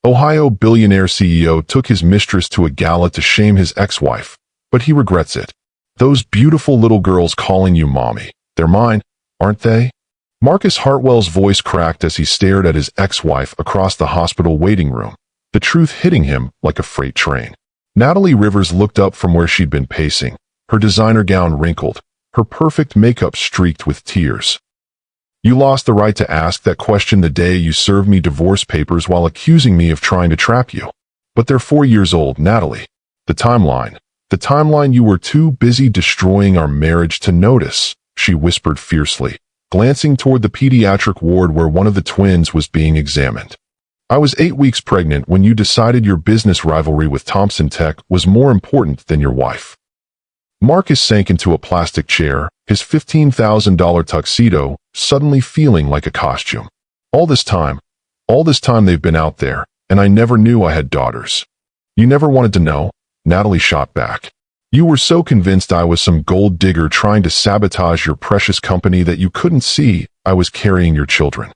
Ohio billionaire CEO took his mistress to a gala to shame his ex-wife, but he regrets it. Those beautiful little girls calling you mommy, they're mine, aren't they? Marcus Hartwell's voice cracked as he stared at his ex-wife across the hospital waiting room, the truth hitting him like a freight train. Natalie Rivers looked up from where she'd been pacing, her designer gown wrinkled, her perfect makeup streaked with tears. You lost the right to ask that question the day you served me divorce papers while accusing me of trying to trap you. But they're 4 years old, Natalie. The timeline you were too busy destroying our marriage to notice, she whispered fiercely, glancing toward the pediatric ward where one of the twins was being examined. I was 8 weeks pregnant when you decided your business rivalry with Thompson Tech was more important than your wife. Marcus sank into a plastic chair, his $15,000 tuxedo suddenly feeling like a costume. All this time they've been out there, and I never knew I had daughters. You never wanted to know, Natalie shot back. You were so convinced I was some gold digger trying to sabotage your precious company that you couldn't see I was carrying your children.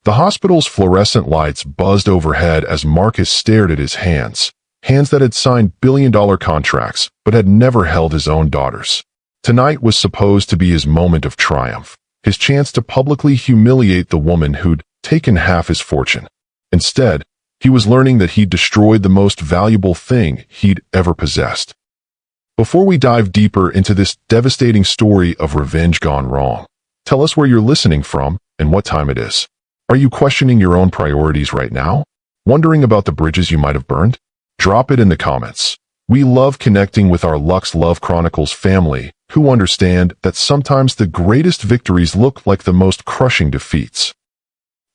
The hospital's fluorescent lights buzzed overhead as Marcus stared at his hands that had signed billion-dollar contracts but had never held his own daughters. Tonight was supposed to be his moment of triumph, his chance to publicly humiliate the woman who'd taken half his fortune. Instead, he was learning that he'd destroyed the most valuable thing he'd ever possessed. Before we dive deeper into this devastating story of revenge gone wrong, tell us where you're listening from and what time it is. Are you questioning your own priorities right now? Wondering about the bridges you might have burned? Drop it in the comments. We love connecting with our Luxe Love Chronicles family, who understand that sometimes the greatest victories look like the most crushing defeats.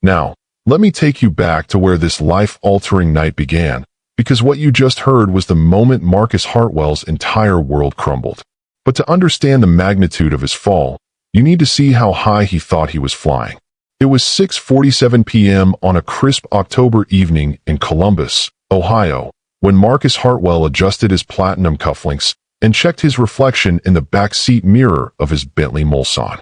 Now, let me take you back to where this life-altering night began, because what you just heard was the moment Marcus Hartwell's entire world crumbled. But to understand the magnitude of his fall, you need to see how high he thought he was flying. It was 6:47 p.m. on a crisp October evening in Columbus, Ohio, when Marcus Hartwell adjusted his platinum cufflinks and checked his reflection in the backseat mirror of his Bentley Mulsanne.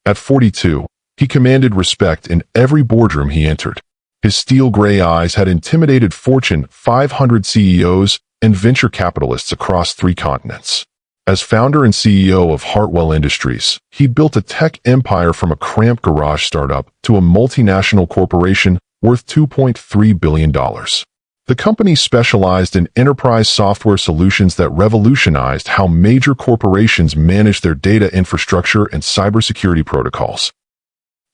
At 42, he commanded respect in every boardroom he entered. His steel gray eyes had intimidated Fortune 500 CEOs and venture capitalists across 3 continents. As founder and CEO of Hartwell Industries, he built a tech empire from a cramped garage startup to a multinational corporation worth $2.3 billion. The company specialized in enterprise software solutions that revolutionized how major corporations manage their data infrastructure and cybersecurity protocols.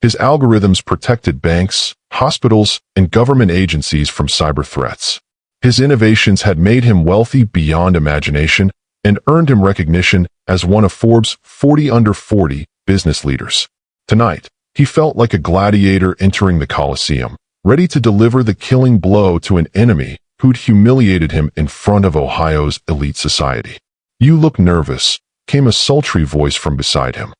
His algorithms protected banks, hospitals, and government agencies from cyber threats. His innovations had made him wealthy beyond imagination and earned him recognition as one of Forbes' 40 Under 40 business leaders. Tonight, he felt like a gladiator entering the Colosseum, ready to deliver the killing blow to an enemy who'd humiliated him in front of Ohio's elite society. "You look nervous," came a sultry voice from beside him.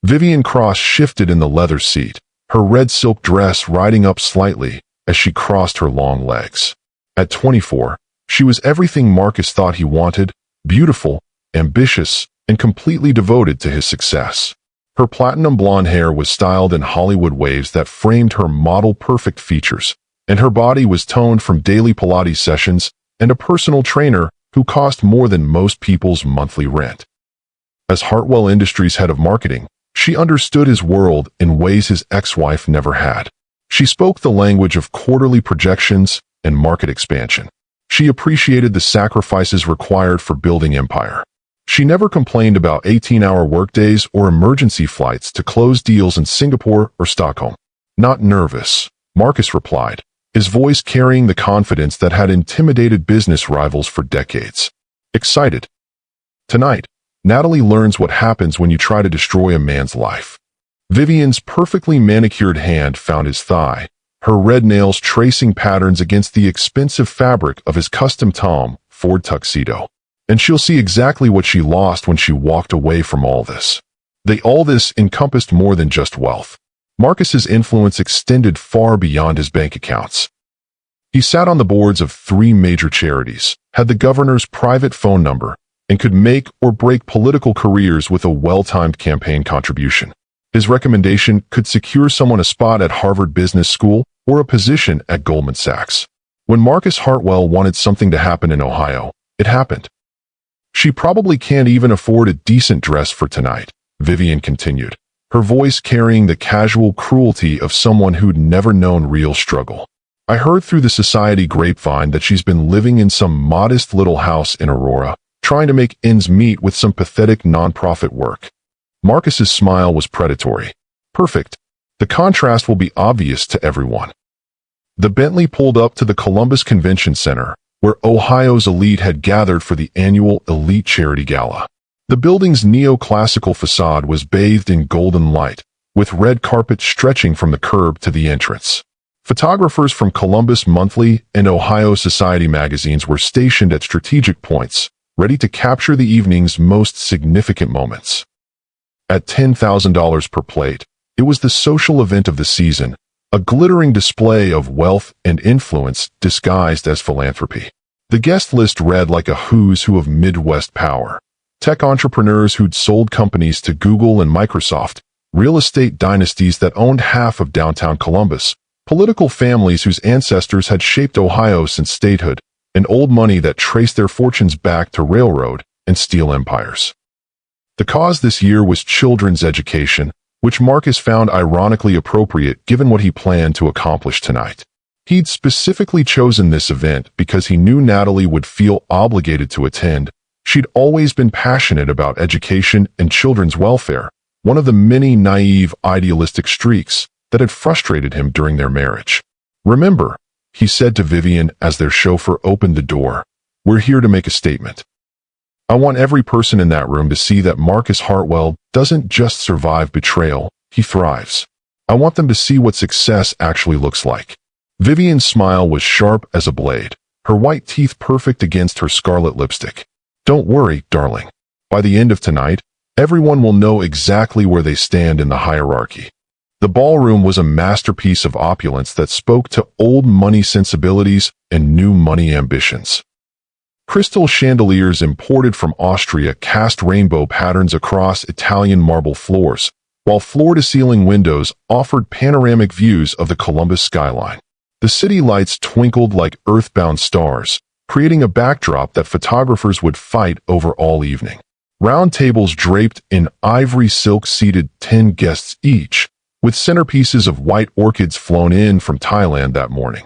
Vivian Cross shifted in the leather seat, her red silk dress riding up slightly as she crossed her long legs. At 24, she was everything Marcus thought he wanted: beautiful, ambitious, and completely devoted to his success. Her platinum blonde hair was styled in Hollywood waves that framed her model-perfect features, and her body was toned from daily Pilates sessions and a personal trainer who cost more than most people's monthly rent. As Hartwell Industries head of marketing, she understood his world in ways his ex-wife never had. She spoke the language of quarterly projections and market expansion. She appreciated the sacrifices required for building empire. She never complained about 18-hour workdays or emergency flights to close deals in Singapore or Stockholm. "Not nervous," Marcus replied, his voice carrying the confidence that had intimidated business rivals for decades. "Excited." Tonight, Natalie learns what happens when you try to destroy a man's life. Vivian's perfectly manicured hand found his thigh, her red nails tracing patterns against the expensive fabric of his custom Tom Ford tuxedo. And she'll see exactly what she lost when she walked away from all this. All this encompassed more than just wealth. Marcus's influence extended far beyond his bank accounts. He sat on the boards of 3 major charities, had the governor's private phone number, and could make or break political careers with a well-timed campaign contribution. His recommendation could secure someone a spot at Harvard Business School or a position at Goldman Sachs. When Marcus Hartwell wanted something to happen in Ohio, it happened. She probably can't even afford a decent dress for tonight, Vivian continued, her voice carrying the casual cruelty of someone who'd never known real struggle. I heard through the society grapevine that she's been living in some modest little house in Aurora, trying to make ends meet with some pathetic nonprofit work. Marcus's smile was predatory. Perfect. The contrast will be obvious to everyone. The Bentley pulled up to the Columbus Convention Center, where Ohio's elite had gathered for the annual Elite Charity Gala. The building's neoclassical facade was bathed in golden light, with red carpet stretching from the curb to the entrance. Photographers from Columbus Monthly and Ohio Society magazines were stationed at strategic points, ready to capture the evening's most significant moments. At $10,000 per plate, it was the social event of the season, a glittering display of wealth and influence disguised as philanthropy. The guest list read like a who's who of Midwest power. Tech entrepreneurs who'd sold companies to Google and Microsoft, real estate dynasties that owned half of downtown Columbus, political families whose ancestors had shaped Ohio since statehood, and old money that traced their fortunes back to railroad and steel empires. The cause this year was children's education, which Marcus found ironically appropriate given what he planned to accomplish tonight. He'd specifically chosen this event because he knew Natalie would feel obligated to attend. She'd always been passionate about education and children's welfare, one of the many naive, idealistic streaks that had frustrated him during their marriage. "Remember," he said to Vivian as their chauffeur opened the door, "we're here to make a statement. I want every person in that room to see that Marcus Hartwell doesn't just survive betrayal, he thrives. I want them to see what success actually looks like." Vivian's smile was sharp as a blade, her white teeth perfect against her scarlet lipstick. "Don't worry, darling. By the end of tonight, everyone will know exactly where they stand in the hierarchy." The ballroom was a masterpiece of opulence that spoke to old money sensibilities and new money ambitions. Crystal chandeliers imported from Austria cast rainbow patterns across Italian marble floors, while floor-to-ceiling windows offered panoramic views of the Columbus skyline. The city lights twinkled like earthbound stars, creating a backdrop that photographers would fight over all evening. Round tables draped in ivory silk seated 10 guests each, with centerpieces of white orchids flown in from Thailand that morning.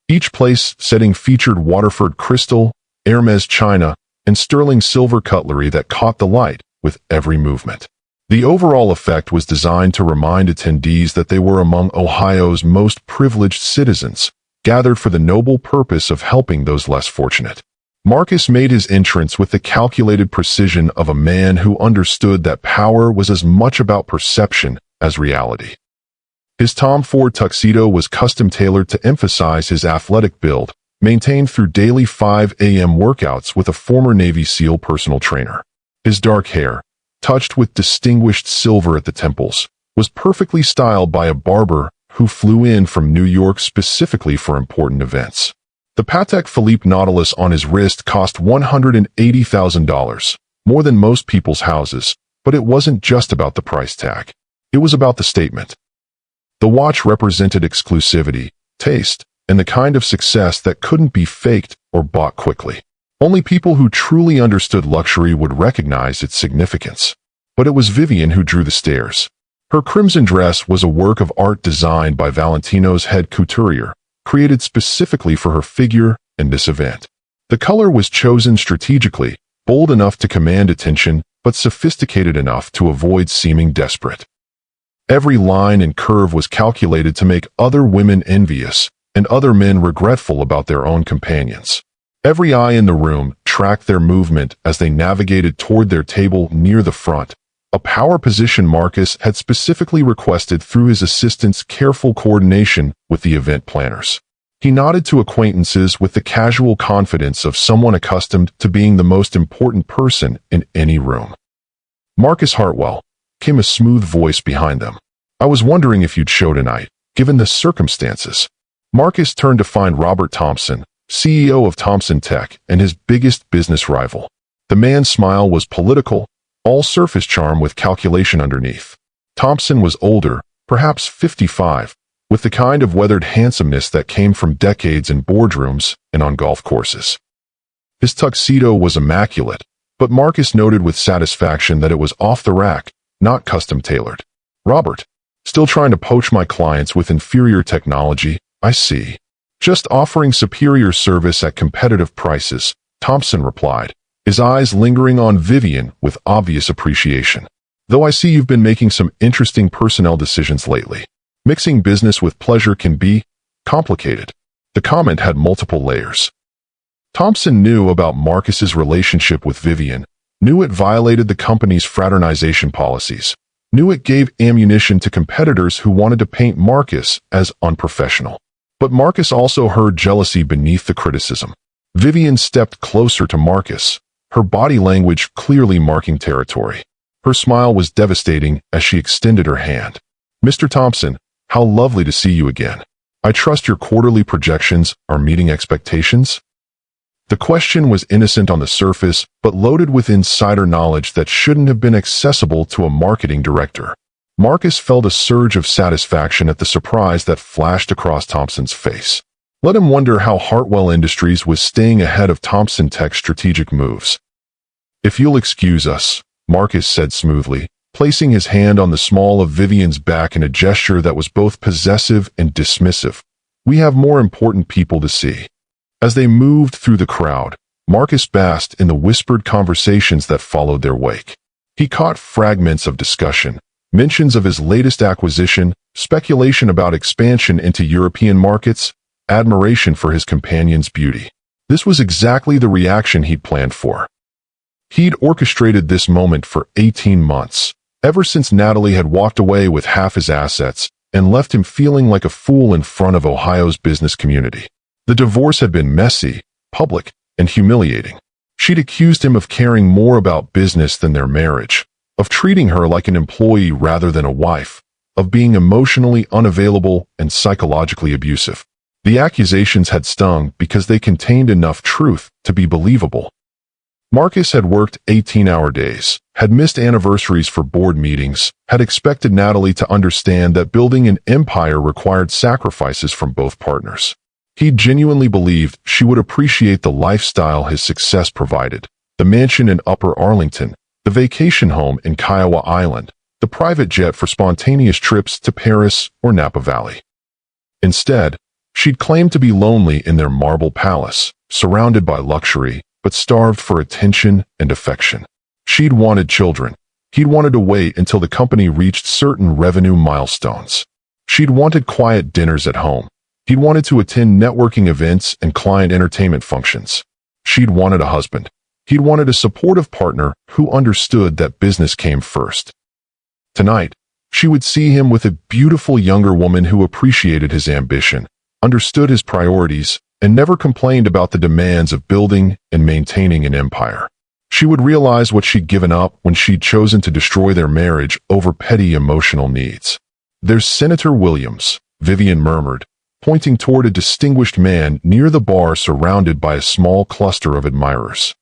Each place setting featured Waterford crystal, Hermes china, and sterling silver cutlery that caught the light with every movement. The overall effect was designed to remind attendees that they were among Ohio's most privileged citizens, gathered for the noble purpose of helping those less fortunate. Marcus made his entrance with the calculated precision of a man who understood that power was as much about perception as reality. His Tom Ford tuxedo was custom-tailored to emphasize his athletic build, maintained through daily 5 a.m. workouts with a former Navy SEAL personal trainer. His dark hair, touched with distinguished silver at the temples, was perfectly styled by a barber who flew in from New York specifically for important events. The Patek Philippe Nautilus on his wrist cost $180,000, more than most people's houses, but it wasn't just about the price tag. It was about the statement. The watch represented exclusivity, taste, and the kind of success that couldn't be faked or bought quickly. Only people who truly understood luxury would recognize its significance. But it was Vivian who drew the stares. Her crimson dress was a work of art designed by Valentino's head couturier, created specifically for her figure and this event. The color was chosen strategically, bold enough to command attention, but sophisticated enough to avoid seeming desperate. Every line and curve was calculated to make other women envious and other men regretful about their own companions. Every eye in the room tracked their movement as they navigated toward their table near the front, a power position Marcus had specifically requested through his assistant's careful coordination with the event planners. He nodded to acquaintances with the casual confidence of someone accustomed to being the most important person in any room. "Marcus Hartwell," came a smooth voice behind them. "I was wondering if you'd show tonight, given the circumstances." Marcus turned to find Robert Thompson, CEO of Thompson Tech and his biggest business rival. The man's smile was political, all surface charm with calculation underneath. Thompson was older, perhaps 55, with the kind of weathered handsomeness that came from decades in boardrooms and on golf courses. His tuxedo was immaculate, but Marcus noted with satisfaction that it was off the rack, not custom-tailored. "Robert, still trying to poach my clients with inferior technology, I see. Just offering superior service at competitive prices," Thompson replied, his eyes lingering on Vivian with obvious appreciation. "Though I see you've been making some interesting personnel decisions lately. Mixing business with pleasure can be complicated." The comment had multiple layers. Thompson knew about Marcus's relationship with Vivian, knew it violated the company's fraternization policies, knew it gave ammunition to competitors who wanted to paint Marcus as unprofessional. But Marcus also heard jealousy beneath the criticism. Vivian stepped closer to Marcus, her body language clearly marking territory. Her smile was devastating as she extended her hand. "Mr. Thompson, how lovely to see you again. I trust your quarterly projections are meeting expectations?" The question was innocent on the surface, but loaded with insider knowledge that shouldn't have been accessible to a marketing director. Marcus felt a surge of satisfaction at the surprise that flashed across Thompson's face. Let him wonder how Hartwell Industries was staying ahead of Thompson Tech's strategic moves. "If you'll excuse us," Marcus said smoothly, placing his hand on the small of Vivian's back in a gesture that was both possessive and dismissive. "We have more important people to see." As they moved through the crowd, Marcus basked in the whispered conversations that followed their wake. He caught fragments of discussion, mentions of his latest acquisition, speculation about expansion into European markets, admiration for his companion's beauty. This was exactly the reaction he'd planned for. He'd orchestrated this moment for 18 months, ever since Natalie had walked away with half his assets and left him feeling like a fool in front of Ohio's business community. The divorce had been messy, public, and humiliating. She'd accused him of caring more about business than their marriage, of treating her like an employee rather than a wife, of being emotionally unavailable and psychologically abusive. The accusations had stung because they contained enough truth to be believable. Marcus had worked 18-hour days, had missed anniversaries for board meetings, had expected Natalie to understand that building an empire required sacrifices from both partners. He genuinely believed she would appreciate the lifestyle his success provided: the mansion in Upper Arlington, the vacation home in Kiowa Island, the private jet for spontaneous trips to Paris or Napa Valley. Instead, she'd claimed to be lonely in their marble palace, surrounded by luxury, but starved for attention and affection. She'd wanted children. He'd wanted to wait until the company reached certain revenue milestones. She'd wanted quiet dinners at home. He'd wanted to attend networking events and client entertainment functions. She'd wanted a husband. He'd wanted a supportive partner who understood that business came first. Tonight, she would see him with a beautiful younger woman who appreciated his ambition, understood his priorities, and never complained about the demands of building and maintaining an empire. She would realize what she'd given up when she'd chosen to destroy their marriage over petty emotional needs. "There's Senator Williams," Vivian murmured, pointing toward a distinguished man near the bar surrounded by a small cluster of admirers.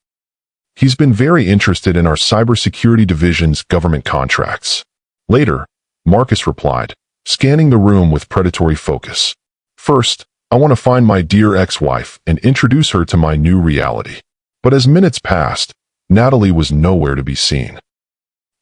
"He's been very interested in our cybersecurity division's government contracts." Later, Marcus replied, scanning the room with predatory focus. "First, I want to find my dear ex-wife and introduce her to my new reality." But as minutes passed, Natalie was nowhere to be seen.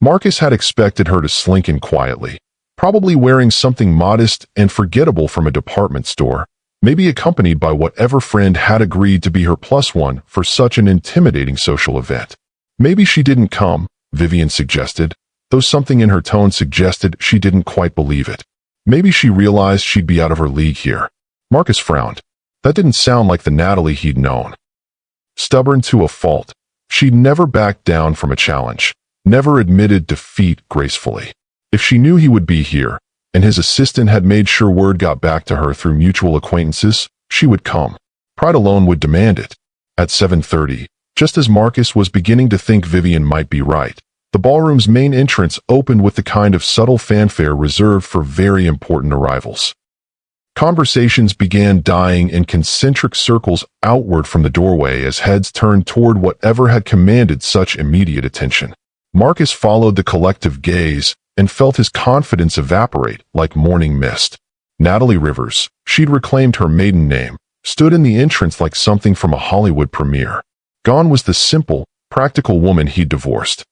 Marcus had expected her to slink in quietly, probably wearing something modest and forgettable from a department store, maybe accompanied by whatever friend had agreed to be her plus one for such an intimidating social event. Maybe she didn't come, Vivian suggested, though something in her tone suggested she didn't quite believe it. Maybe she realized she'd be out of her league here. Marcus frowned. That didn't sound like the Natalie he'd known. Stubborn to a fault, she'd never backed down from a challenge, never admitted defeat gracefully. If she knew he would be here, and his assistant had made sure word got back to her through mutual acquaintances, she would come. Pride alone would demand it. At 7:30, just as Marcus was beginning to think Vivian might be right, the ballroom's main entrance opened with the kind of subtle fanfare reserved for very important arrivals. Conversations began dying in concentric circles outward from the doorway as heads turned toward whatever had commanded such immediate attention. Marcus followed the collective gaze and felt his confidence evaporate like morning mist. Natalie Rivers, she'd reclaimed her maiden name, stood in the entrance like something from a Hollywood premiere. Gone was the simple, practical woman he'd divorced.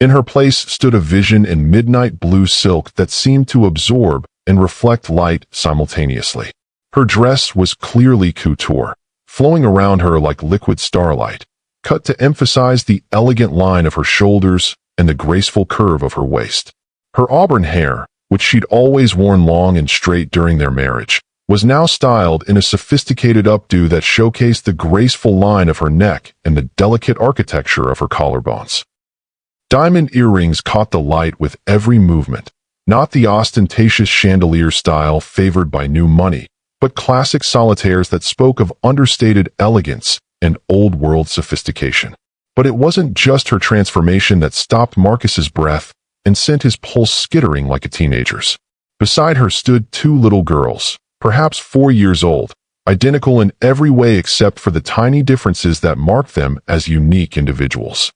In her place stood a vision in midnight blue silk that seemed to absorb and reflect light simultaneously. Her dress was clearly couture, flowing around her like liquid starlight, cut to emphasize the elegant line of her shoulders and the graceful curve of her waist. Her auburn hair, which she'd always worn long and straight during their marriage, was now styled in a sophisticated updo that showcased the graceful line of her neck and the delicate architecture of her collarbones. Diamond earrings caught the light with every movement, not the ostentatious chandelier style favored by new money, but classic solitaires that spoke of understated elegance and old-world sophistication. But it wasn't just her transformation that stopped Marcus's breath and sent his pulse skittering like a teenager's. Beside her stood two little girls, perhaps 4 years old, identical in every way except for the tiny differences that marked them as unique individuals.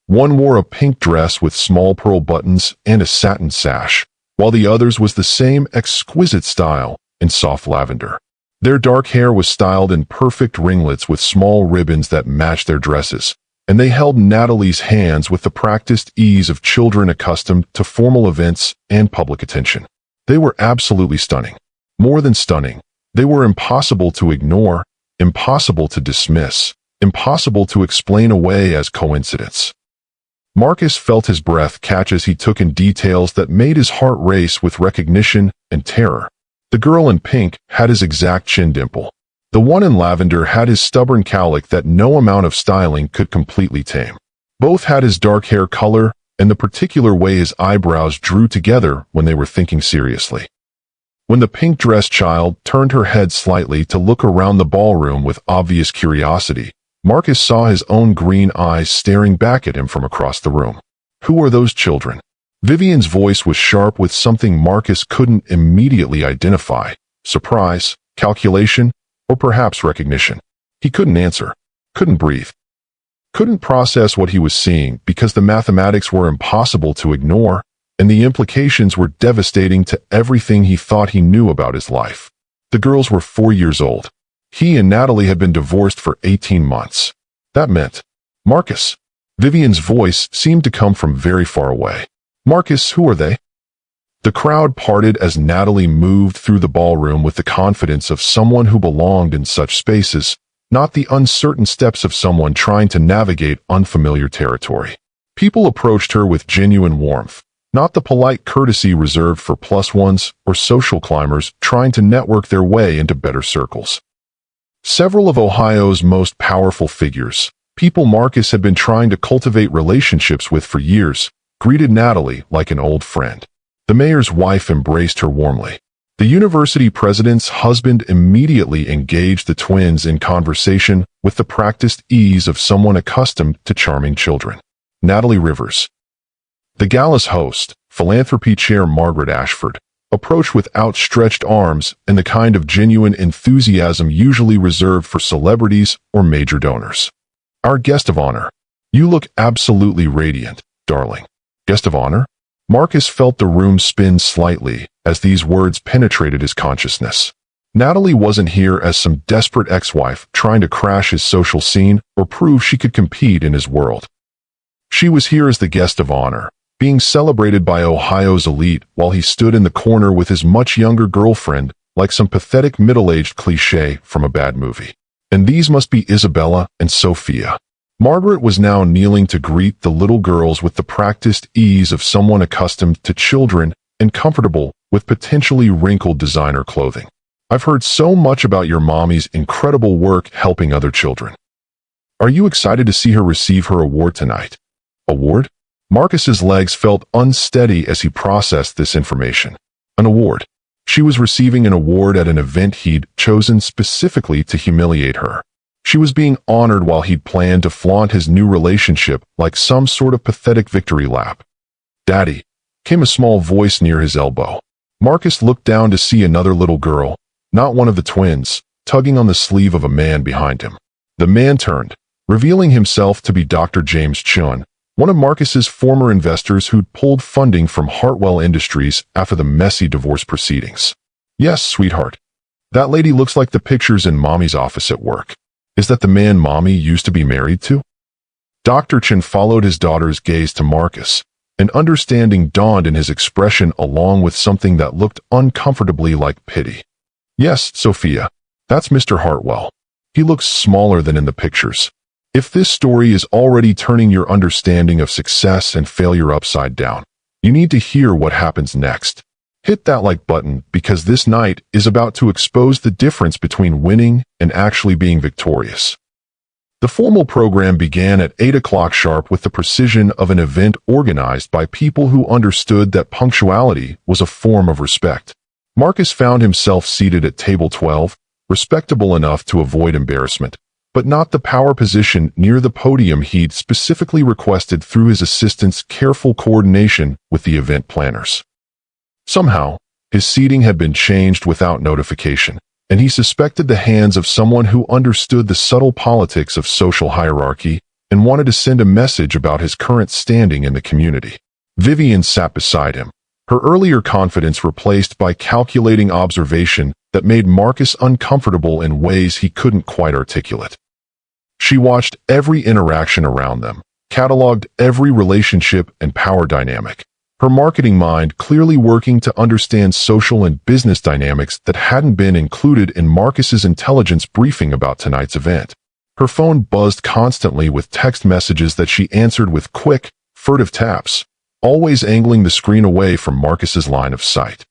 One wore a pink dress with small pearl buttons and a satin sash, while the other's was the same exquisite style in soft lavender. Their dark hair was styled in perfect ringlets with small ribbons that matched their dresses, and they held Natalie's hands with the practiced ease of children accustomed to formal events and public attention. They were absolutely stunning. More than stunning, they were impossible to ignore, impossible to dismiss, impossible to explain away as coincidence. Marcus felt his breath catch as he took in details that made his heart race with recognition and terror. The girl in pink had his exact chin dimple. The one in lavender had his stubborn cowlick that no amount of styling could completely tame. Both had his dark hair color and the particular way his eyebrows drew together when they were thinking seriously. When the pink-dressed child turned her head slightly to look around the ballroom with obvious curiosity, Marcus saw his own green eyes staring back at him from across the room. Who are those children? Vivian's voice was sharp with something Marcus couldn't immediately identify. Surprise, calculation, or perhaps recognition. He couldn't answer, couldn't breathe, couldn't process what he was seeing because the mathematics were impossible to ignore, and the implications were devastating to everything he thought he knew about his life. The girls were 4 years old. He and Natalie had been divorced for 18 months. That meant, Marcus. Vivian's voice seemed to come from very far away. Marcus, who are they? The crowd parted as Natalie moved through the ballroom with the confidence of someone who belonged in such spaces, not the uncertain steps of someone trying to navigate unfamiliar territory. People approached her with genuine warmth, not the polite courtesy reserved for plus ones or social climbers trying to network their way into better circles. Several of Ohio's most powerful figures, people Marcus had been trying to cultivate relationships with for years, greeted Natalie like an old friend. The mayor's wife embraced her warmly. The university president's husband immediately engaged the twins in conversation with the practiced ease of someone accustomed to charming children. Natalie Rivers. The Gala's host, philanthropy chair Margaret Ashford, approached with outstretched arms and the kind of genuine enthusiasm usually reserved for celebrities or major donors. Our guest of honor. You look absolutely radiant, darling. Guest of honor? Marcus felt the room spin slightly as these words penetrated his consciousness. Natalie wasn't here as some desperate ex-wife trying to crash his social scene or prove she could compete in his world. She was here as the guest of honor, being celebrated by Ohio's elite while he stood in the corner with his much younger girlfriend like some pathetic middle-aged cliché from a bad movie. And these must be Isabella and Sophia. Margaret was now kneeling to greet the little girls with the practiced ease of someone accustomed to children and comfortable with potentially wrinkled designer clothing. I've heard so much about your mommy's incredible work helping other children. Are you excited to see her receive her award tonight? Award? Marcus's legs felt unsteady as he processed this information. An award. She was receiving an award at an event he'd chosen specifically to humiliate her. She was being honored while he'd planned to flaunt his new relationship like some sort of pathetic victory lap. Daddy, came a small voice near his elbow. Marcus looked down to see another little girl, not one of the twins, tugging on the sleeve of a man behind him. The man turned, revealing himself to be Dr. James Chun, one of Marcus's former investors who'd pulled funding from Hartwell Industries after the messy divorce proceedings. Yes, sweetheart. That lady looks like the pictures in Mommy's office at work. Is that the man Mommy used to be married to? Dr. Chen followed his daughter's gaze to Marcus, and understanding dawned in his expression along with something that looked uncomfortably like pity. Yes, Sophia, that's Mr. Hartwell. He looks smaller than in the pictures. If this story is already turning your understanding of success and failure upside down, you need to hear what happens next. Hit that like button because this night is about to expose the difference between winning and actually being victorious. The formal program began at 8 o'clock sharp with the precision of an event organized by people who understood that punctuality was a form of respect. Marcus found himself seated at table 12, respectable enough to avoid embarrassment, but not the power position near the podium he'd specifically requested through his assistant's careful coordination with the event planners. Somehow, his seating had been changed without notification, and he suspected the hands of someone who understood the subtle politics of social hierarchy and wanted to send a message about his current standing in the community. Vivian sat beside him, her earlier confidence replaced by calculating observation that made Marcus uncomfortable in ways he couldn't quite articulate. She watched every interaction around them, cataloged every relationship and power dynamic, her marketing mind clearly working to understand social and business dynamics that hadn't been included in Marcus's intelligence briefing about tonight's event. Her phone buzzed constantly with text messages that she answered with quick, furtive taps, always angling the screen away from Marcus's line of sight.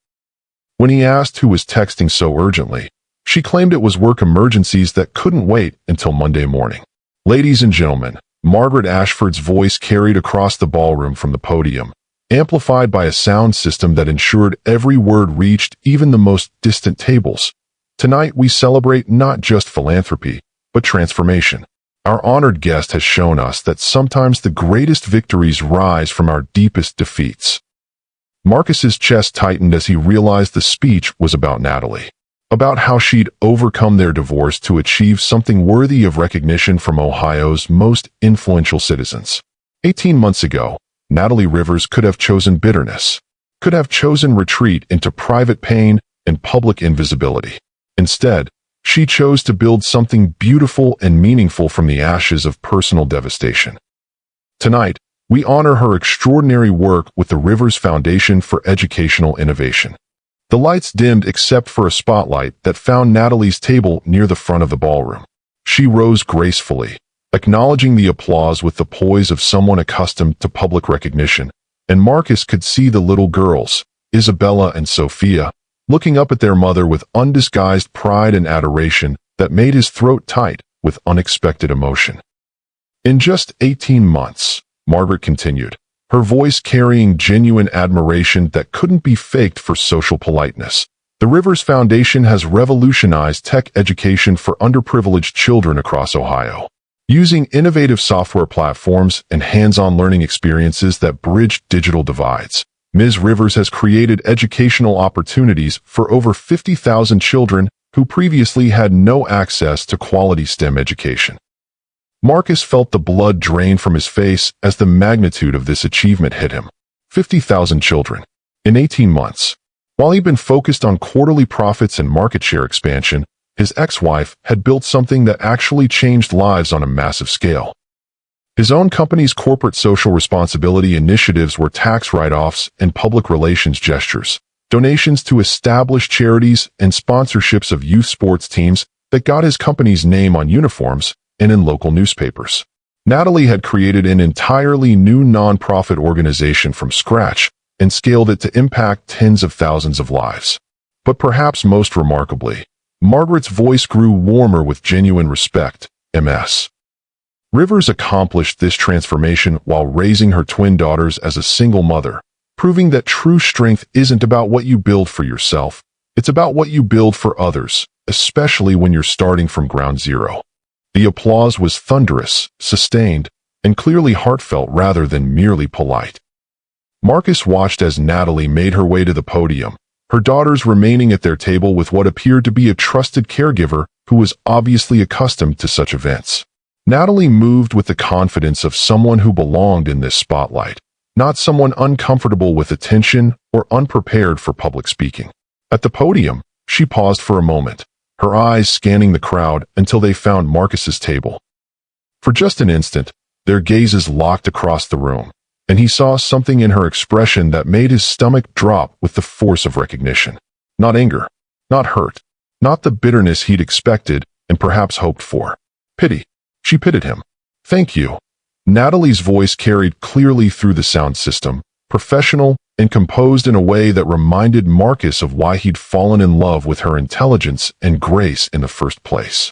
When he asked who was texting so urgently, she claimed it was work emergencies that couldn't wait until Monday morning. Ladies and gentlemen, Margaret Ashford's voice carried across the ballroom from the podium, amplified by a sound system that ensured every word reached even the most distant tables. Tonight we celebrate not just philanthropy, but transformation. Our honored guest has shown us that sometimes the greatest victories rise from our deepest defeats. Marcus's chest tightened as he realized the speech was about Natalie, about how she'd overcome their divorce to achieve something worthy of recognition from Ohio's most influential citizens. 18 months ago, Natalie Rivers could have chosen bitterness, could have chosen retreat into private pain and public invisibility. Instead, she chose to build something beautiful and meaningful from the ashes of personal devastation. Tonight, we honor her extraordinary work with the Rivers Foundation for Educational Innovation. The lights dimmed except for a spotlight that found Natalie's table near the front of the ballroom. She rose gracefully, acknowledging the applause with the poise of someone accustomed to public recognition, and Marcus could see the little girls, Isabella and Sophia, looking up at their mother with undisguised pride and adoration that made his throat tight with unexpected emotion. In just 18 months, Margaret continued, her voice carrying genuine admiration that couldn't be faked for social politeness. The Rivers Foundation has revolutionized tech education for underprivileged children across Ohio. Using innovative software platforms and hands-on learning experiences that bridge digital divides, Ms. Rivers has created educational opportunities for over 50,000 children who previously had no access to quality STEM education. Marcus felt the blood drain from his face as the magnitude of this achievement hit him. 50,000 children. In 18 months. While he'd been focused on quarterly profits and market share expansion, his ex-wife had built something that actually changed lives on a massive scale. His own company's corporate social responsibility initiatives were tax write-offs and public relations gestures, donations to established charities and sponsorships of youth sports teams that got his company's name on uniforms and in local newspapers. Natalie had created an entirely new non-profit organization from scratch and scaled it to impact tens of thousands of lives. But perhaps most remarkably, Margaret's voice grew warmer with genuine respect. Ms. Rivers accomplished this transformation while raising her twin daughters as a single mother, proving that true strength isn't about what you build for yourself, it's about what you build for others, especially when you're starting from ground zero. The applause was thunderous, sustained, and clearly heartfelt rather than merely polite. Marcus watched as Natalie made her way to the podium, her daughters remaining at their table with what appeared to be a trusted caregiver who was obviously accustomed to such events. Natalie moved with the confidence of someone who belonged in this spotlight, not someone uncomfortable with attention or unprepared for public speaking. At the podium, She paused for a moment, her eyes scanning the crowd until they found Marcus's table. For just an instant, their gazes locked across the room, and he saw something in her expression that made his stomach drop with the force of recognition. Not anger, not hurt, not the bitterness he'd expected and perhaps hoped for. Pity. She pitied him. Thank you. Natalie's voice carried clearly through the sound system, professional and composed in a way that reminded Marcus of why he'd fallen in love with her intelligence and grace in the first place.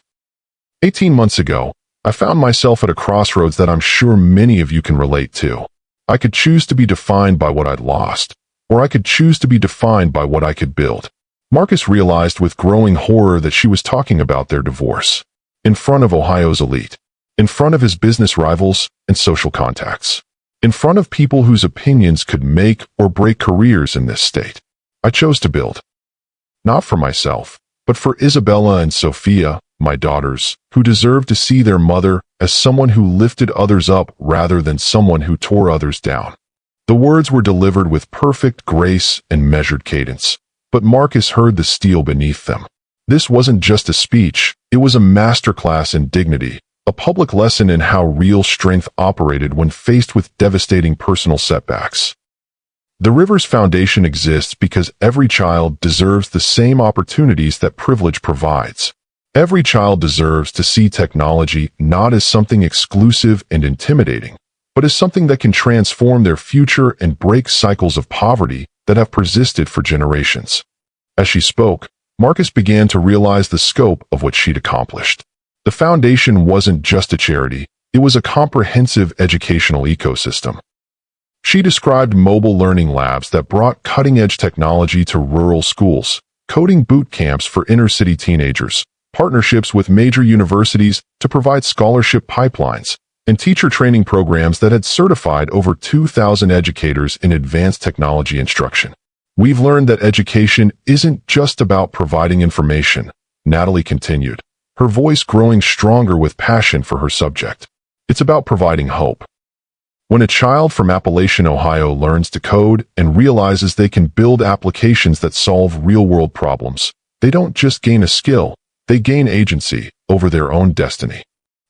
18 months ago, I found myself at a crossroads that I'm sure many of you can relate to. I could choose to be defined by what I'd lost, or I could choose to be defined by what I could build. Marcus realized with growing horror that she was talking about their divorce. In front of Ohio's elite. In front of his business rivals and social contacts. In front of people whose opinions could make or break careers in this state. I chose to build. Not for myself, but for Isabella and Sophia, my daughters, who deserve to see their mother as someone who lifted others up rather than someone who tore others down. The words were delivered with perfect grace and measured cadence, but Marcus heard the steel beneath them. This wasn't just a speech, it was a masterclass in dignity, a public lesson in how real strength operated when faced with devastating personal setbacks. The River's foundation exists because every child deserves the same opportunities that privilege provides. Every child deserves to see technology not as something exclusive and intimidating, but as something that can transform their future and break cycles of poverty that have persisted for generations. As she spoke, Marcus began to realize the scope of what she'd accomplished. The foundation wasn't just a charity, it was a comprehensive educational ecosystem. She described mobile learning labs that brought cutting-edge technology to rural schools, coding boot camps for inner-city teenagers, partnerships with major universities to provide scholarship pipelines, and teacher training programs that had certified over 2,000 educators in advanced technology instruction. We've learned that education isn't just about providing information, Natalie continued, her voice growing stronger with passion for her subject. It's about providing hope. When a child from Appalachian, Ohio learns to code and realizes they can build applications that solve real-world problems, they don't just gain a skill, they gain agency over their own destiny.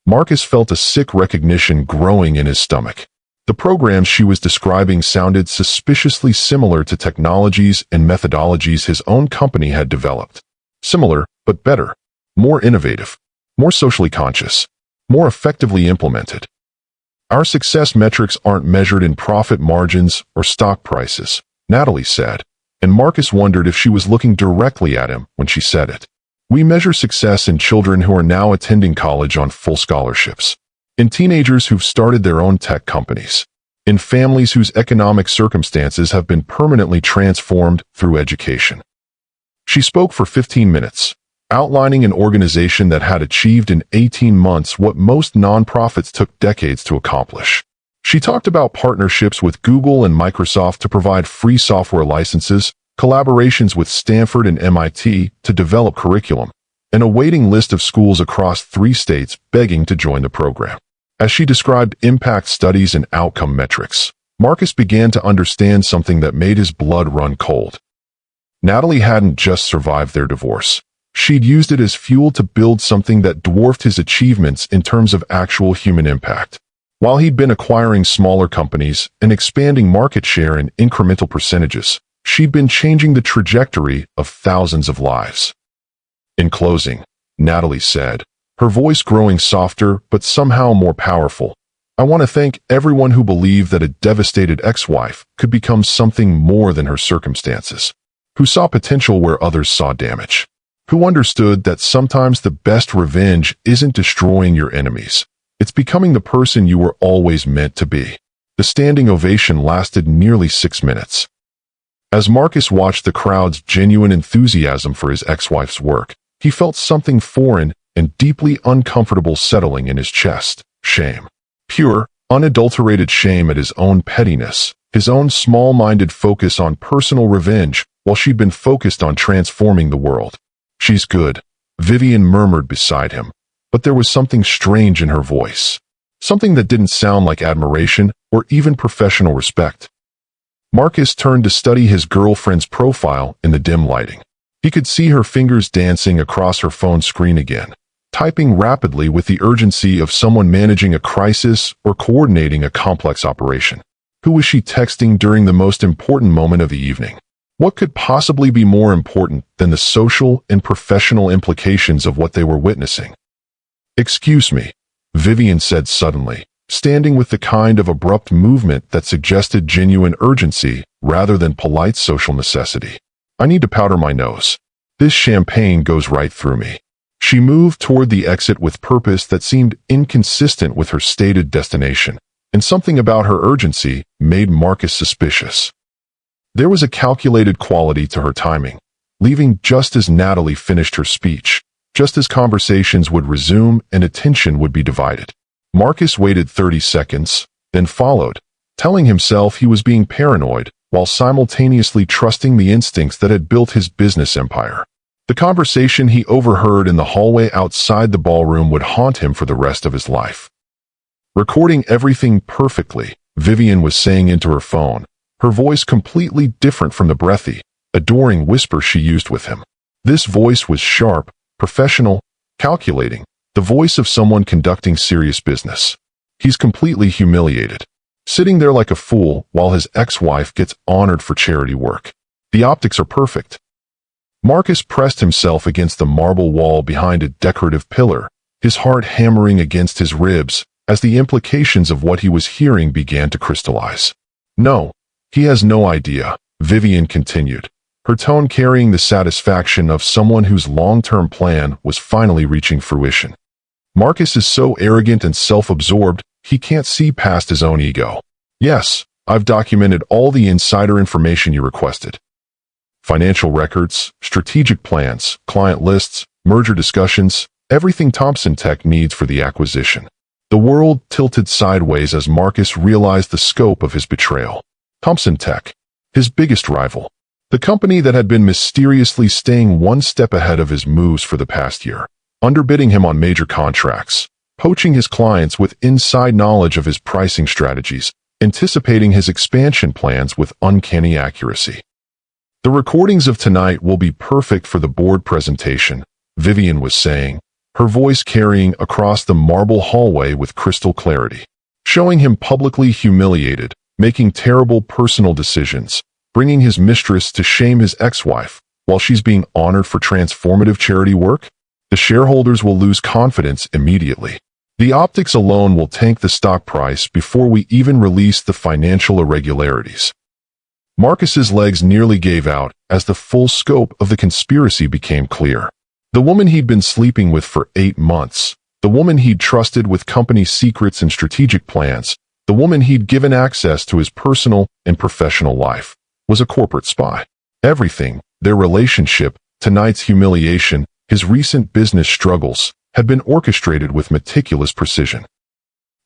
Marcus felt a sick recognition growing in his stomach. The programs she was describing sounded suspiciously similar to technologies and methodologies his own company had developed. Similar, but better. More innovative. More socially conscious. More effectively implemented. Our success metrics aren't measured in profit margins or stock prices, Natalie said, and Marcus wondered if she was looking directly at him when she said it. We measure success in children who are now attending college on full scholarships, in teenagers who've started their own tech companies, in families whose economic circumstances have been permanently transformed through education. She spoke for 15 minutes, outlining an organization that had achieved in 18 months what most nonprofits took decades to accomplish. She talked about partnerships with Google and Microsoft to provide free software licenses, collaborations with Stanford and MIT to develop curriculum, and a waiting list of schools across 3 states begging to join the program. As she described impact studies and outcome metrics, Marcus began to understand something that made his blood run cold. Natalie hadn't just survived their divorce. She'd used it as fuel to build something that dwarfed his achievements in terms of actual human impact. While he'd been acquiring smaller companies and expanding market share in incremental percentages, she'd been changing the trajectory of thousands of lives. In closing, Natalie said, her voice growing softer but somehow more powerful, I want to thank everyone who believed that a devastated ex-wife could become something more than her circumstances, who saw potential where others saw damage, who understood that sometimes the best revenge isn't destroying your enemies, it's becoming the person you were always meant to be. The standing ovation lasted nearly 6 minutes. As Marcus watched the crowd's genuine enthusiasm for his ex-wife's work, he felt something foreign and deeply uncomfortable settling in his chest. Shame. Pure, unadulterated shame at his own pettiness, his own small-minded focus on personal revenge while she'd been focused on transforming the world. She's good, Vivian murmured beside him, but there was something strange in her voice. Something that didn't sound like admiration or even professional respect. Marcus turned to study his girlfriend's profile in the dim lighting. He could see her fingers dancing across her phone screen again, typing rapidly with the urgency of someone managing a crisis or coordinating a complex operation. Who was she texting during the most important moment of the evening? What could possibly be more important than the social and professional implications of what they were witnessing? "Excuse me," Vivian said suddenly, standing with the kind of abrupt movement that suggested genuine urgency rather than polite social necessity. "I need to powder my nose. This champagne goes right through me." She moved toward the exit with purpose that seemed inconsistent with her stated destination, and something about her urgency made Marcus suspicious. There was a calculated quality to her timing, leaving just as Natalie finished her speech, just as conversations would resume and attention would be divided. Marcus waited 30 seconds, then followed, telling himself he was being paranoid while simultaneously trusting the instincts that had built his business empire. The conversation he overheard in the hallway outside the ballroom would haunt him for the rest of his life. Recording everything perfectly, Vivian was saying into her phone, her voice completely different from the breathy, adoring whisper she used with him. This voice was sharp, professional, calculating, the voice of someone conducting serious business. He's completely humiliated, sitting there like a fool while his ex-wife gets honored for charity work. The optics are perfect. Marcus pressed himself against the marble wall behind a decorative pillar, his heart hammering against his ribs as the implications of what he was hearing began to crystallize. "No, he has no idea," Vivian continued, her tone carrying the satisfaction of someone whose long-term plan was finally reaching fruition. "Marcus is so arrogant and self-absorbed, he can't see past his own ego. Yes, I've documented all the insider information you requested. Financial records, strategic plans, client lists, merger discussions, everything Thompson Tech needs for the acquisition." The world tilted sideways as Marcus realized the scope of his betrayal. Thompson Tech, his biggest rival, the company that had been mysteriously staying one step ahead of his moves for the past year, underbidding him on major contracts, poaching his clients with inside knowledge of his pricing strategies, anticipating his expansion plans with uncanny accuracy. "The recordings of tonight will be perfect for the board presentation," Vivian was saying, her voice carrying across the marble hallway with crystal clarity, showing him publicly humiliated, making terrible personal decisions, bringing his mistress to shame his ex-wife while she's being honored for transformative charity work. The shareholders will lose confidence immediately. The optics alone will tank the stock price before we even release the financial irregularities. Marcus's legs nearly gave out as the full scope of the conspiracy became clear. The woman he'd been sleeping with for 8 months, the woman he'd trusted with company secrets and strategic plans, the woman he'd given access to his personal and professional life, was a corporate spy. Everything, their relationship, tonight's humiliation, his recent business struggles, had been orchestrated with meticulous precision.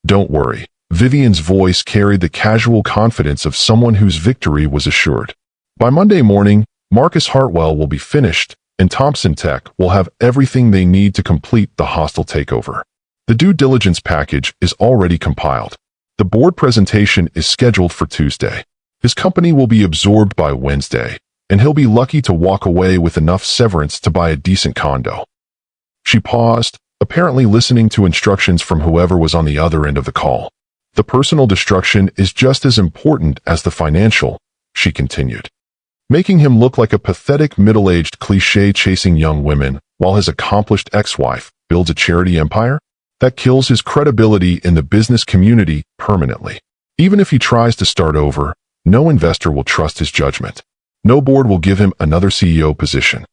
"Don't worry," Vivian's voice carried the casual confidence of someone whose victory was assured. "By Monday morning, Marcus Hartwell will be finished, and Thompson Tech will have everything they need to complete the hostile takeover. The due diligence package is already compiled. The board presentation is scheduled for Tuesday. His company will be absorbed by Wednesday, and he'll be lucky to walk away with enough severance to buy a decent condo." She paused, apparently listening to instructions from whoever was on the other end of the call. "The personal destruction is just as important as the financial," she continued, making him look like a pathetic middle-aged cliché-chasing young women while his accomplished ex-wife builds a charity empire? That kills his credibility in the business community permanently. Even if he tries to start over, no investor will trust his judgment. No board will give him another CEO position.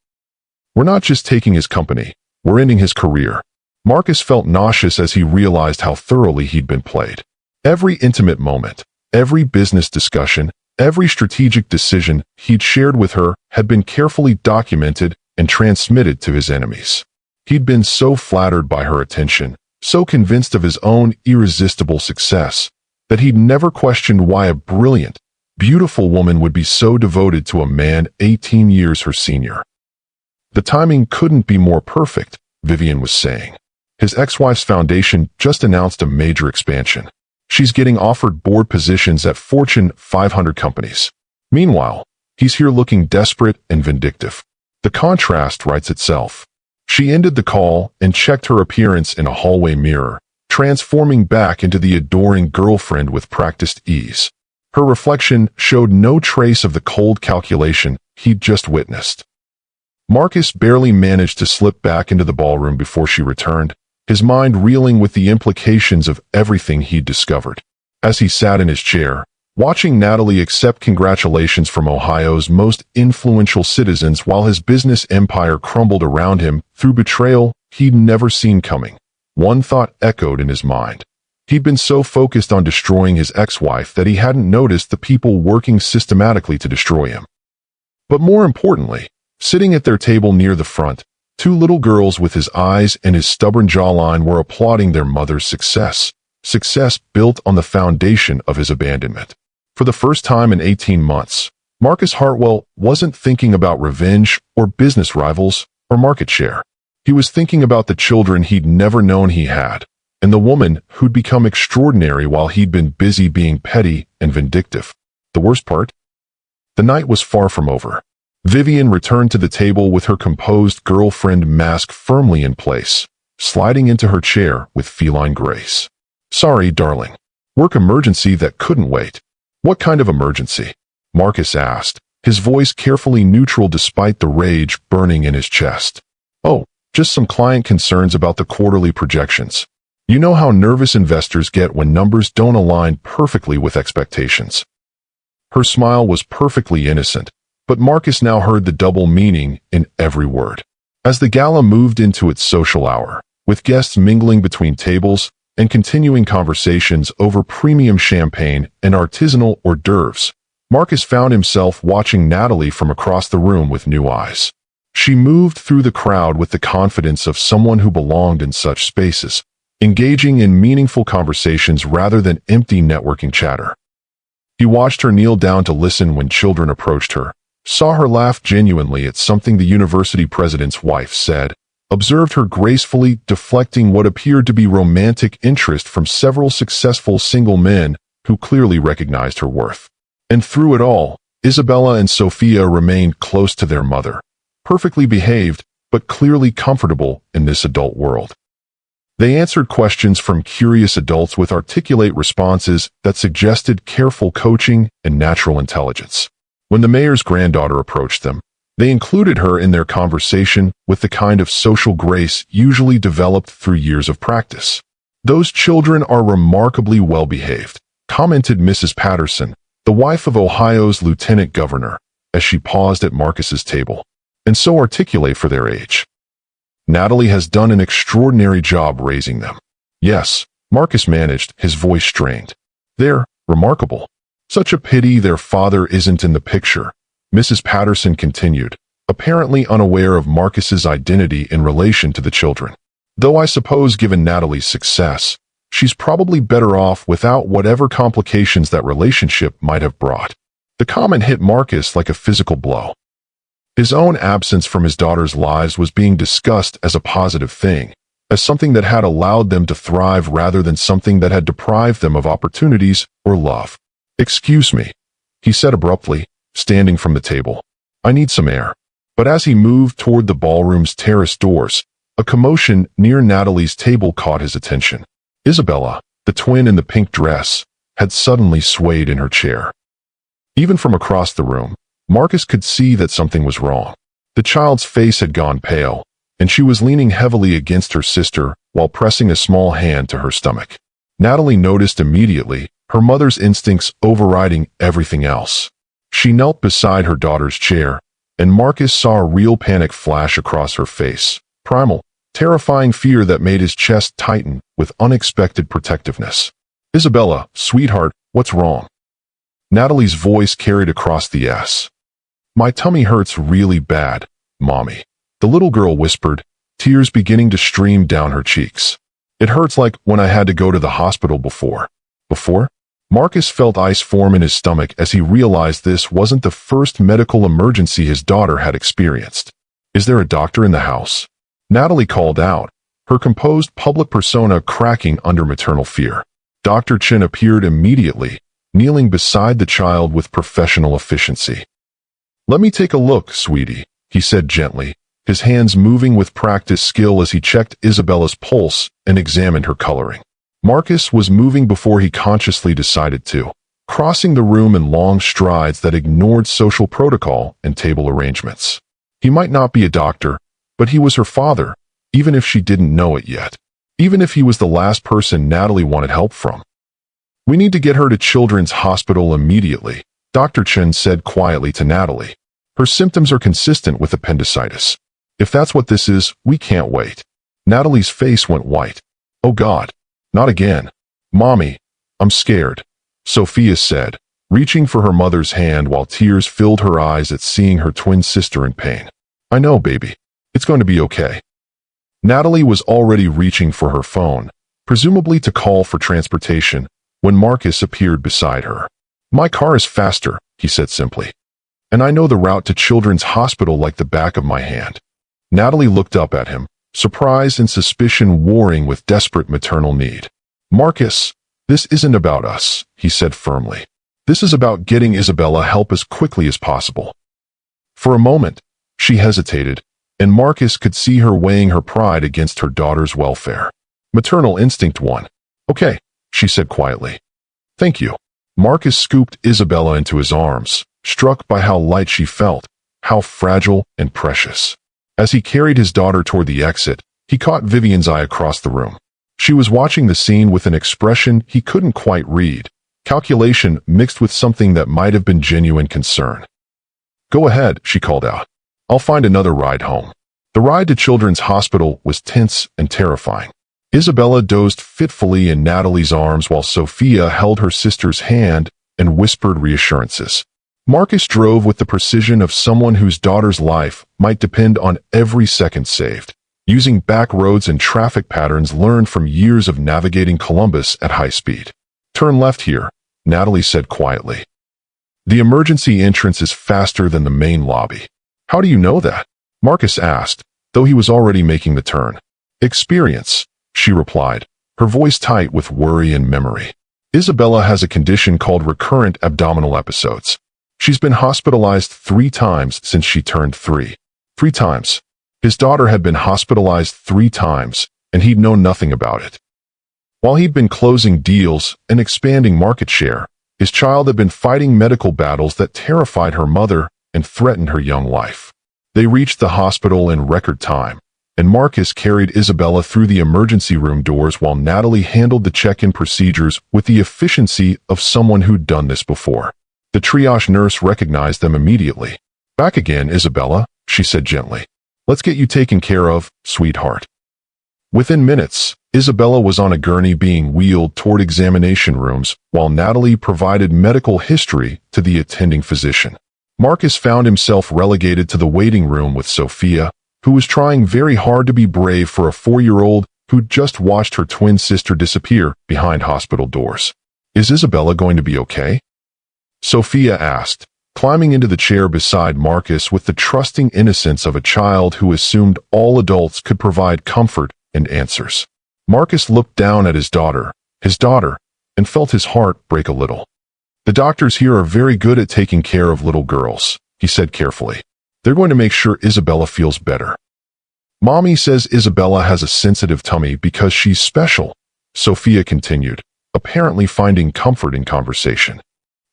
"We're not just taking his company, we're ending his career." Marcus felt nauseous as he realized how thoroughly he'd been played. Every intimate moment, every business discussion, every strategic decision he'd shared with her had been carefully documented and transmitted to his enemies. He'd been so flattered by her attention, so convinced of his own irresistible success, that he'd never questioned why a brilliant, beautiful woman would be so devoted to a man 18 years her senior. "The timing couldn't be more perfect," Vivian was saying. "His ex-wife's foundation just announced a major expansion. She's getting offered board positions at Fortune 500 companies. Meanwhile, he's here looking desperate and vindictive. The contrast writes itself. She ended the call and checked her appearance in a hallway mirror, transforming back into the adoring girlfriend with practiced ease. Her reflection showed no trace of the cold calculation he'd just witnessed. Marcus barely managed to slip back into the ballroom before she returned, his mind reeling with the implications of everything he'd discovered. As he sat in his chair, watching Natalie accept congratulations from Ohio's most influential citizens while his business empire crumbled around him through betrayal he'd never seen coming, one thought echoed in his mind. He'd been so focused on destroying his ex-wife that he hadn't noticed the people working systematically to destroy him. But more importantly, sitting at their table near the front, two little girls with his eyes and his stubborn jawline were applauding their mother's success built on the foundation of his abandonment. For the first time in 18 months, Marcus Hartwell wasn't thinking about revenge or business rivals or market share. He was thinking about the children he'd never known he had, and the woman who'd become extraordinary while he'd been busy being petty and vindictive. The worst part? The night was far from over. Vivian returned to the table with her composed girlfriend mask firmly in place, sliding into her chair with feline grace. "Sorry, darling. Work emergency that couldn't wait." "What kind of emergency?" Marcus asked, his voice carefully neutral despite the rage burning in his chest. "Oh, just some client concerns about the quarterly projections. You know how nervous investors get when numbers don't align perfectly with expectations." Her smile was perfectly innocent, but Marcus now heard the double meaning in every word. As the gala moved into its social hour, with guests mingling between tables and continuing conversations over premium champagne and artisanal hors d'oeuvres, Marcus found himself watching Natalie from across the room with new eyes. She moved through the crowd with the confidence of someone who belonged in such spaces, engaging in meaningful conversations rather than empty networking chatter. He watched her kneel down to listen when children approached her, saw her laugh genuinely at something the university president's wife said, observed her gracefully deflecting what appeared to be romantic interest from several successful single men who clearly recognized her worth. And through it all, Isabella and Sophia remained close to their mother, perfectly behaved, but clearly comfortable in this adult world. They answered questions from curious adults with articulate responses that suggested careful coaching and natural intelligence. When the mayor's granddaughter approached them, they included her in their conversation with the kind of social grace usually developed through years of practice. "Those children are remarkably well-behaved," commented Mrs. Patterson, the wife of Ohio's lieutenant governor, as she paused at Marcus's table, "and so articulate for their age. Natalie has done an extraordinary job raising them." "Yes," Marcus managed, his voice strained. "They're remarkable. Such a pity their father isn't in the picture," Mrs. Patterson continued, apparently unaware of Marcus's identity in relation to the children. "Though I suppose given Natalie's success, she's probably better off without whatever complications that relationship might have brought." The comment hit Marcus like a physical blow. His own absence from his daughter's lives was being discussed as a positive thing, as something that had allowed them to thrive rather than something that had deprived them of opportunities or love. "Excuse me," he said abruptly, standing from the table. "I need some air." But as he moved toward the ballroom's terrace doors, a commotion near Natalie's table caught his attention. Isabella, the twin in the pink dress, had suddenly swayed in her chair. Even from across the room, Marcus could see that something was wrong. The child's face had gone pale, and she was leaning heavily against her sister while pressing a small hand to her stomach. Natalie noticed immediately, her mother's instincts overriding everything else. She knelt beside her daughter's chair, and Marcus saw a real panic flash across her face, primal, terrifying fear that made his chest tighten with unexpected protectiveness. "Isabella, sweetheart, what's wrong?" Natalie's voice carried across the S. "My tummy hurts really bad, Mommy," the little girl whispered, tears beginning to stream down her cheeks. "It hurts like when I had to go to the hospital before." Before? Marcus felt ice form in his stomach as he realized this wasn't the first medical emergency his daughter had experienced. "Is there a doctor in the house?" Natalie called out, her composed public persona cracking under maternal fear. Dr. Chin appeared immediately, kneeling beside the child with professional efficiency. "Let me take a look, sweetie," he said gently, his hands moving with practiced skill as he checked Isabella's pulse and examined her coloring. Marcus was moving before he consciously decided to, crossing the room in long strides that ignored social protocol and table arrangements. He might not be a doctor, but he was her father, even if she didn't know it yet. Even if he was the last person Natalie wanted help from. "We need to get her to Children's Hospital immediately," Dr. Chen said quietly to Natalie. "Her symptoms are consistent with appendicitis. If that's what this is, we can't wait." Natalie's face went white. "Oh God, not again." "Mommy, I'm scared," Sophia said, reaching for her mother's hand while tears filled her eyes at seeing her twin sister in pain. "I know, baby. It's going to be okay." Natalie was already reaching for her phone, presumably to call for transportation, when Marcus appeared beside her. "My car is faster," he said simply. "And I know the route to Children's Hospital like the back of my hand." Natalie looked up at him, surprise and suspicion warring with desperate maternal need. "Marcus, this isn't about us," he said firmly. "This is about getting Isabella help as quickly as possible." For a moment, she hesitated, and Marcus could see her weighing her pride against her daughter's welfare. Maternal instinct won. "Okay," she said quietly. "Thank you." Marcus scooped Isabella into his arms, struck by how light she felt, how fragile and precious. As he carried his daughter toward the exit, he caught Vivian's eye across the room. She was watching the scene with an expression he couldn't quite read, calculation mixed with something that might have been genuine concern. "Go ahead," she called out. "I'll find another ride home." The ride to Children's Hospital was tense and terrifying. Isabella dozed fitfully in Natalie's arms while Sophia held her sister's hand and whispered reassurances. Marcus drove with the precision of someone whose daughter's life might depend on every second saved, using back roads and traffic patterns learned from years of navigating Columbus at high speed. "Turn left here," Natalie said quietly. "The emergency entrance is faster than the main lobby." "How do you know that?" Marcus asked, though he was already making the turn. "Experience," she replied, her voice tight with worry and memory. "Isabella has a condition called recurrent abdominal episodes. She's been hospitalized 3 times since she turned 3. 3 times. His daughter had been hospitalized 3 times, and he'd known nothing about it. While he'd been closing deals and expanding market share, his child had been fighting medical battles that terrified her mother and threatened her young life. They reached the hospital in record time, and Marcus carried Isabella through the emergency room doors while Natalie handled the check-in procedures with the efficiency of someone who'd done this before. The triage nurse recognized them immediately. "Back again, Isabella," she said gently. "Let's get you taken care of, sweetheart." Within minutes, Isabella was on a gurney being wheeled toward examination rooms while Natalie provided medical history to the attending physician. Marcus found himself relegated to the waiting room with Sophia, who was trying very hard to be brave for a 4-year-old who'd just watched her twin sister disappear behind hospital doors. "Is Isabella going to be okay?" Sophia asked, climbing into the chair beside Marcus with the trusting innocence of a child who assumed all adults could provide comfort and answers. Marcus looked down at his daughter, and felt his heart break a little. "The doctors here are very good at taking care of little girls," he said carefully. "They're going to make sure Isabella feels better." "Mommy says Isabella has a sensitive tummy because she's special," Sophia continued, apparently finding comfort in conversation.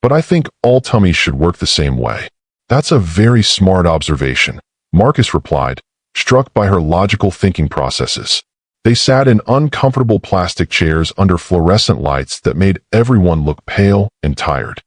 "But I think all tummies should work the same way." "That's a very smart observation," Marcus replied, struck by her logical thinking processes. They sat in uncomfortable plastic chairs under fluorescent lights that made everyone look pale and tired.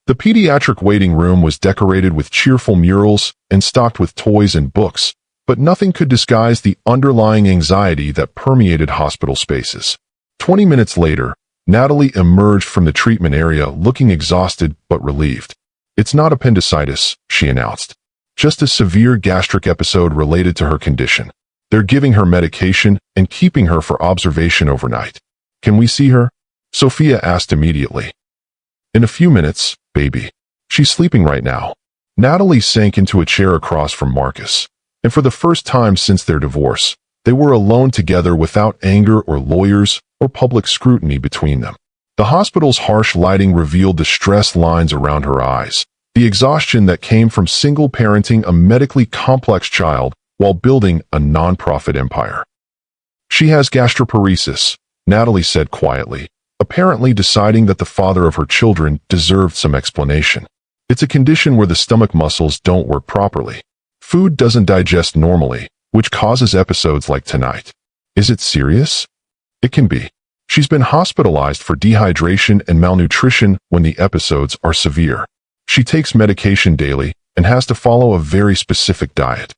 The pediatric waiting room was decorated with cheerful murals and stocked with toys and books, but nothing could disguise the underlying anxiety that permeated hospital spaces. 20 minutes later, Natalie emerged from the treatment area looking exhausted but relieved. "It's not appendicitis," she announced. "Just a severe gastric episode related to her condition. They're giving her medication and keeping her for observation overnight." "Can we see her?" Sophia asked immediately. "In a few minutes, baby. She's sleeping right now." Natalie sank into a chair across from Marcus, and for the first time since their divorce, they were alone together without anger or lawyers or public scrutiny between them. The hospital's harsh lighting revealed the stress lines around her eyes, The exhaustion that came from single parenting a medically complex child while building a nonprofit empire. She has gastroparesis, Natalie said quietly, apparently deciding that the father of her children deserved some explanation. It's a condition where the stomach muscles don't work properly. Food doesn't digest normally, which causes episodes like tonight. Is it serious? It can be. She's been hospitalized for dehydration and malnutrition when the episodes are severe. She takes medication daily and has to follow a very specific diet.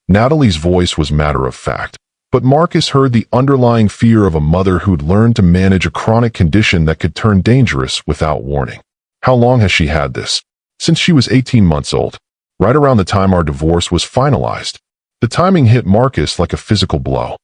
Natalie's voice was matter-of-fact, but Marcus heard the underlying fear of a mother who'd learned to manage a chronic condition that could turn dangerous without warning. How long has she had this? Since she was 18 months old, right around the time our divorce was finalized. The timing hit Marcus like a physical blow.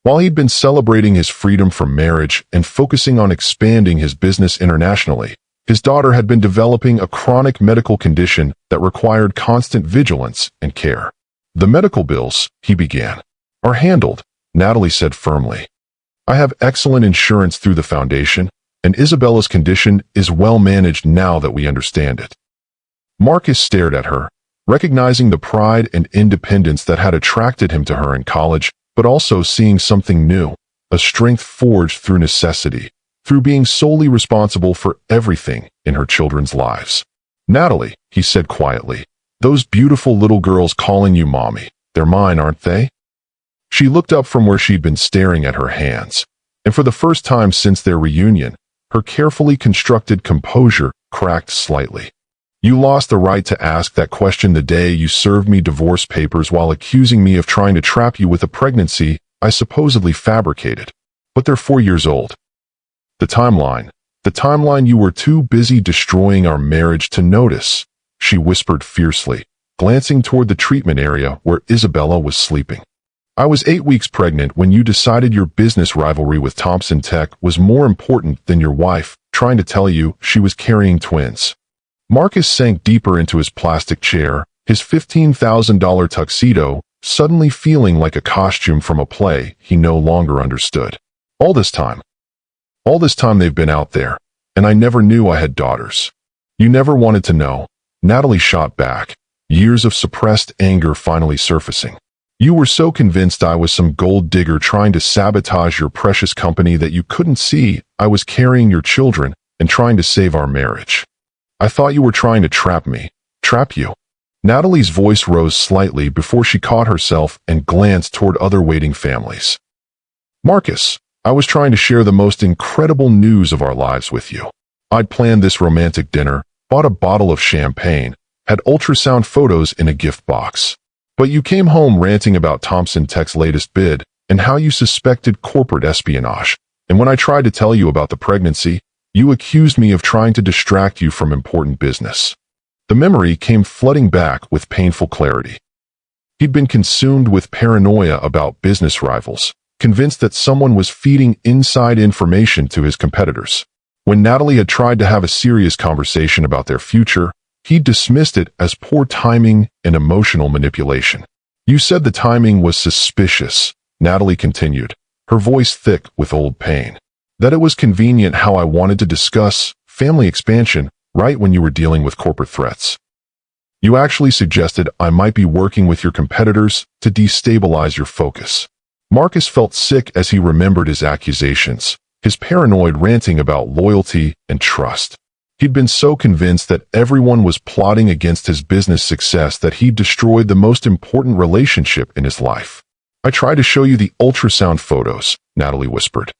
While he'd been celebrating his freedom from marriage and focusing on expanding his business internationally, his daughter had been developing a chronic medical condition that required constant vigilance and care. The medical bills, he began, are handled, Natalie said firmly. I have excellent insurance through the foundation, and Isabella's condition is well managed now that we understand it. Marcus stared at her, recognizing the pride and independence that had attracted him to her in college, but also seeing something new, a strength forged through necessity, through being solely responsible for everything in her children's lives. Natalie, he said quietly, those beautiful little girls calling you mommy, they're mine, aren't they? She looked up from where she'd been staring at her hands, and for the first time since their reunion, her carefully constructed composure cracked slightly. You lost the right to ask that question the day you served me divorce papers while accusing me of trying to trap you with a pregnancy I supposedly fabricated. But they're 4 years old. The timeline you were too busy destroying our marriage to notice, she whispered fiercely, glancing toward the treatment area where Isabella was sleeping. I was 8 weeks pregnant when you decided your business rivalry with Thompson Tech was more important than your wife trying to tell you she was carrying twins. Marcus sank deeper into his plastic chair, his $15,000 tuxedo suddenly feeling like a costume from a play he no longer understood. All this time they've been out there, and I never knew I had daughters. You never wanted to know, Natalie shot back, years of suppressed anger finally surfacing. You were so convinced I was some gold digger trying to sabotage your precious company that you couldn't see I was carrying your children and trying to save our marriage. I thought you were trying to trap me. Trap you. Natalie's voice rose slightly before she caught herself and glanced toward other waiting families. Marcus, I was trying to share the most incredible news of our lives with you. I'd planned this romantic dinner, bought a bottle of champagne, had ultrasound photos in a gift box. But you came home ranting about Thompson Tech's latest bid and how you suspected corporate espionage. And when I tried to tell you about the pregnancy, you accused me of trying to distract you from important business. The memory came flooding back with painful clarity. He'd been consumed with paranoia about business rivals, convinced that someone was feeding inside information to his competitors. When Natalie had tried to have a serious conversation about their future, he dismissed it as poor timing and emotional manipulation. You said the timing was suspicious, Natalie continued, her voice thick with old pain. That it was convenient how I wanted to discuss family expansion right when you were dealing with corporate threats. You actually suggested I might be working with your competitors to destabilize your focus. Marcus felt sick as he remembered his accusations, his paranoid ranting about loyalty and trust. He'd been so convinced that everyone was plotting against his business success that he'd destroyed the most important relationship in his life. I tried to show you the ultrasound photos, Natalie whispered.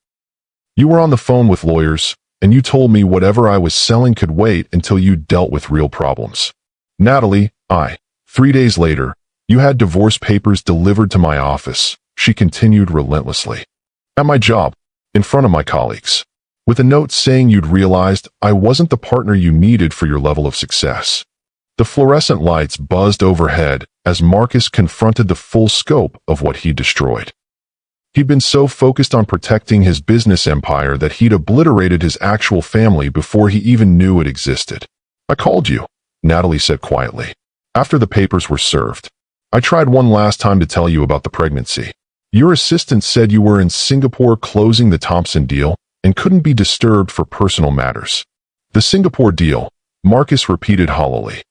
You were on the phone with lawyers, and you told me whatever I was selling could wait until you dealt with real problems. Natalie, 3 days later, you had divorce papers delivered to my office, she continued relentlessly. At my job, in front of my colleagues, with a note saying you'd realized I wasn't the partner you needed for your level of success. The fluorescent lights buzzed overhead as Marcus confronted the full scope of what he'd destroyed. He'd been so focused on protecting his business empire that he'd obliterated his actual family before he even knew it existed. I called you, Natalie said quietly, after the papers were served. I tried one last time to tell you about the pregnancy. Your assistant said you were in Singapore closing the Thompson deal and couldn't be disturbed for personal matters. The Singapore deal, Marcus repeated hollowly.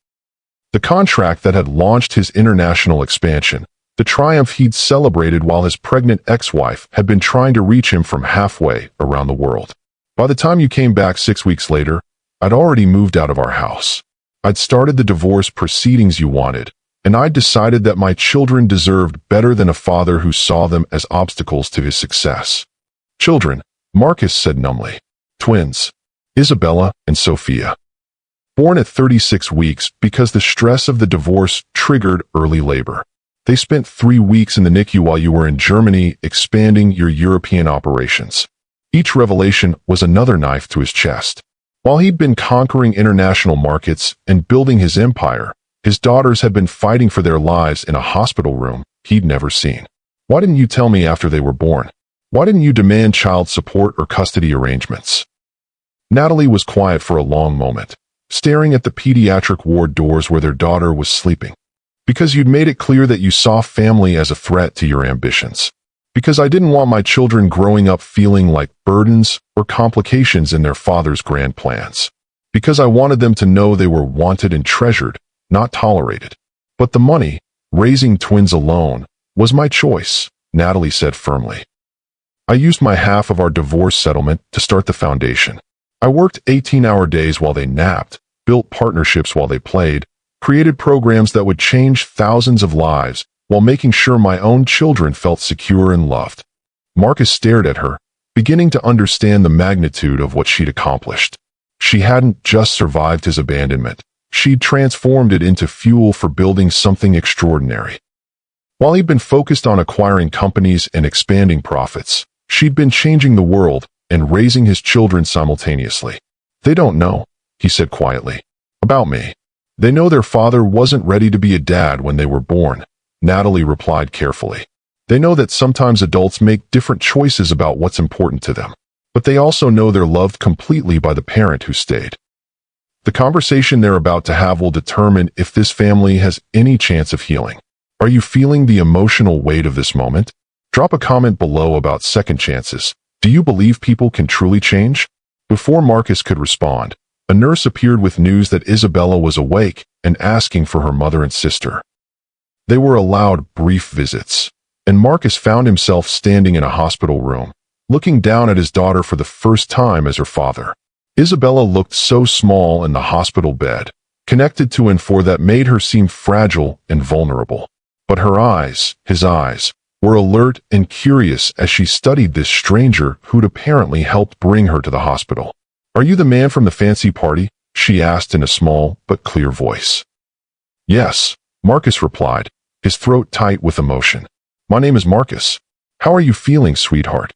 The contract that had launched his international expansion, the triumph he'd celebrated while his pregnant ex-wife had been trying to reach him from halfway around the world. By the time you came back 6 weeks later, I'd already moved out of our house. I'd started the divorce proceedings you wanted, and I'd decided that my children deserved better than a father who saw them as obstacles to his success. Children, Marcus said numbly. Twins, Isabella and Sophia. Born at 36 weeks because the stress of the divorce triggered early labor. They spent 3 weeks in the NICU while you were in Germany expanding your European operations. Each revelation was another knife to his chest. While he'd been conquering international markets and building his empire, his daughters had been fighting for their lives in a hospital room he'd never seen. Why didn't you tell me after they were born? Why didn't you demand child support or custody arrangements? Natalie was quiet for a long moment, staring at the pediatric ward doors where their daughter was sleeping. Because you'd made it clear that you saw family as a threat to your ambitions. Because I didn't want my children growing up feeling like burdens or complications in their father's grand plans. Because I wanted them to know they were wanted and treasured, not tolerated. But the money, raising twins alone, was my choice, Natalie said firmly. I used my half of our divorce settlement to start the foundation. I worked 18-hour days while they napped, built partnerships while they played, created programs that would change thousands of lives while making sure my own children felt secure and loved. Marcus stared at her, beginning to understand the magnitude of what she'd accomplished. She hadn't just survived his abandonment. She'd transformed it into fuel for building something extraordinary. While he'd been focused on acquiring companies and expanding profits, she'd been changing the world and raising his children simultaneously. They don't know, he said quietly, about me. They know their father wasn't ready to be a dad when they were born, Natalie replied carefully. They know that sometimes adults make different choices about what's important to them, but they also know they're loved completely by the parent who stayed. The conversation they're about to have will determine if this family has any chance of healing. Are you feeling the emotional weight of this moment? Drop a comment below about second chances. Do you believe people can truly change? Before Marcus could respond, a nurse appeared with news that Isabella was awake and asking for her mother and sister. They were allowed brief visits, and Marcus found himself standing in a hospital room, looking down at his daughter for the first time as her father. Isabella looked so small in the hospital bed, connected to and for that made her seem fragile and vulnerable. But her eyes, his eyes, were alert and curious as she studied this stranger who'd apparently helped bring her to the hospital. "Are you the man from the fancy party?" she asked in a small but clear voice. "Yes," Marcus replied, his throat tight with emotion. "My name is Marcus. How are you feeling, sweetheart?"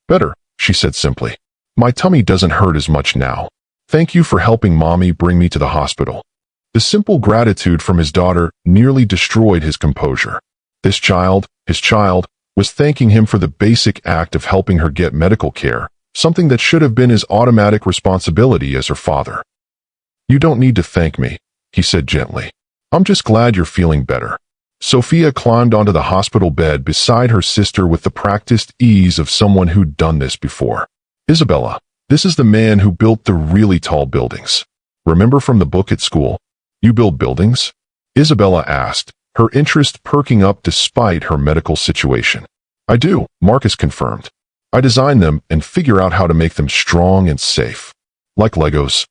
"Better," she said simply. "My tummy doesn't hurt as much now. Thank you for helping Mommy bring me to the hospital." The simple gratitude from his daughter nearly destroyed his composure. This child, his child, was thanking him for the basic act of helping her get medical care, something that should have been his automatic responsibility as her father. "You don't need to thank me," he said gently. "I'm just glad you're feeling better." Sophia climbed onto the hospital bed beside her sister with the practiced ease of someone who'd done this before. "Isabella, this is the man who built the really tall buildings. Remember from the book at school? You build buildings?" Isabella asked, her interest perking up despite her medical situation. "I do," Marcus confirmed. "I design them and figure out how to make them strong and safe. Like Legos."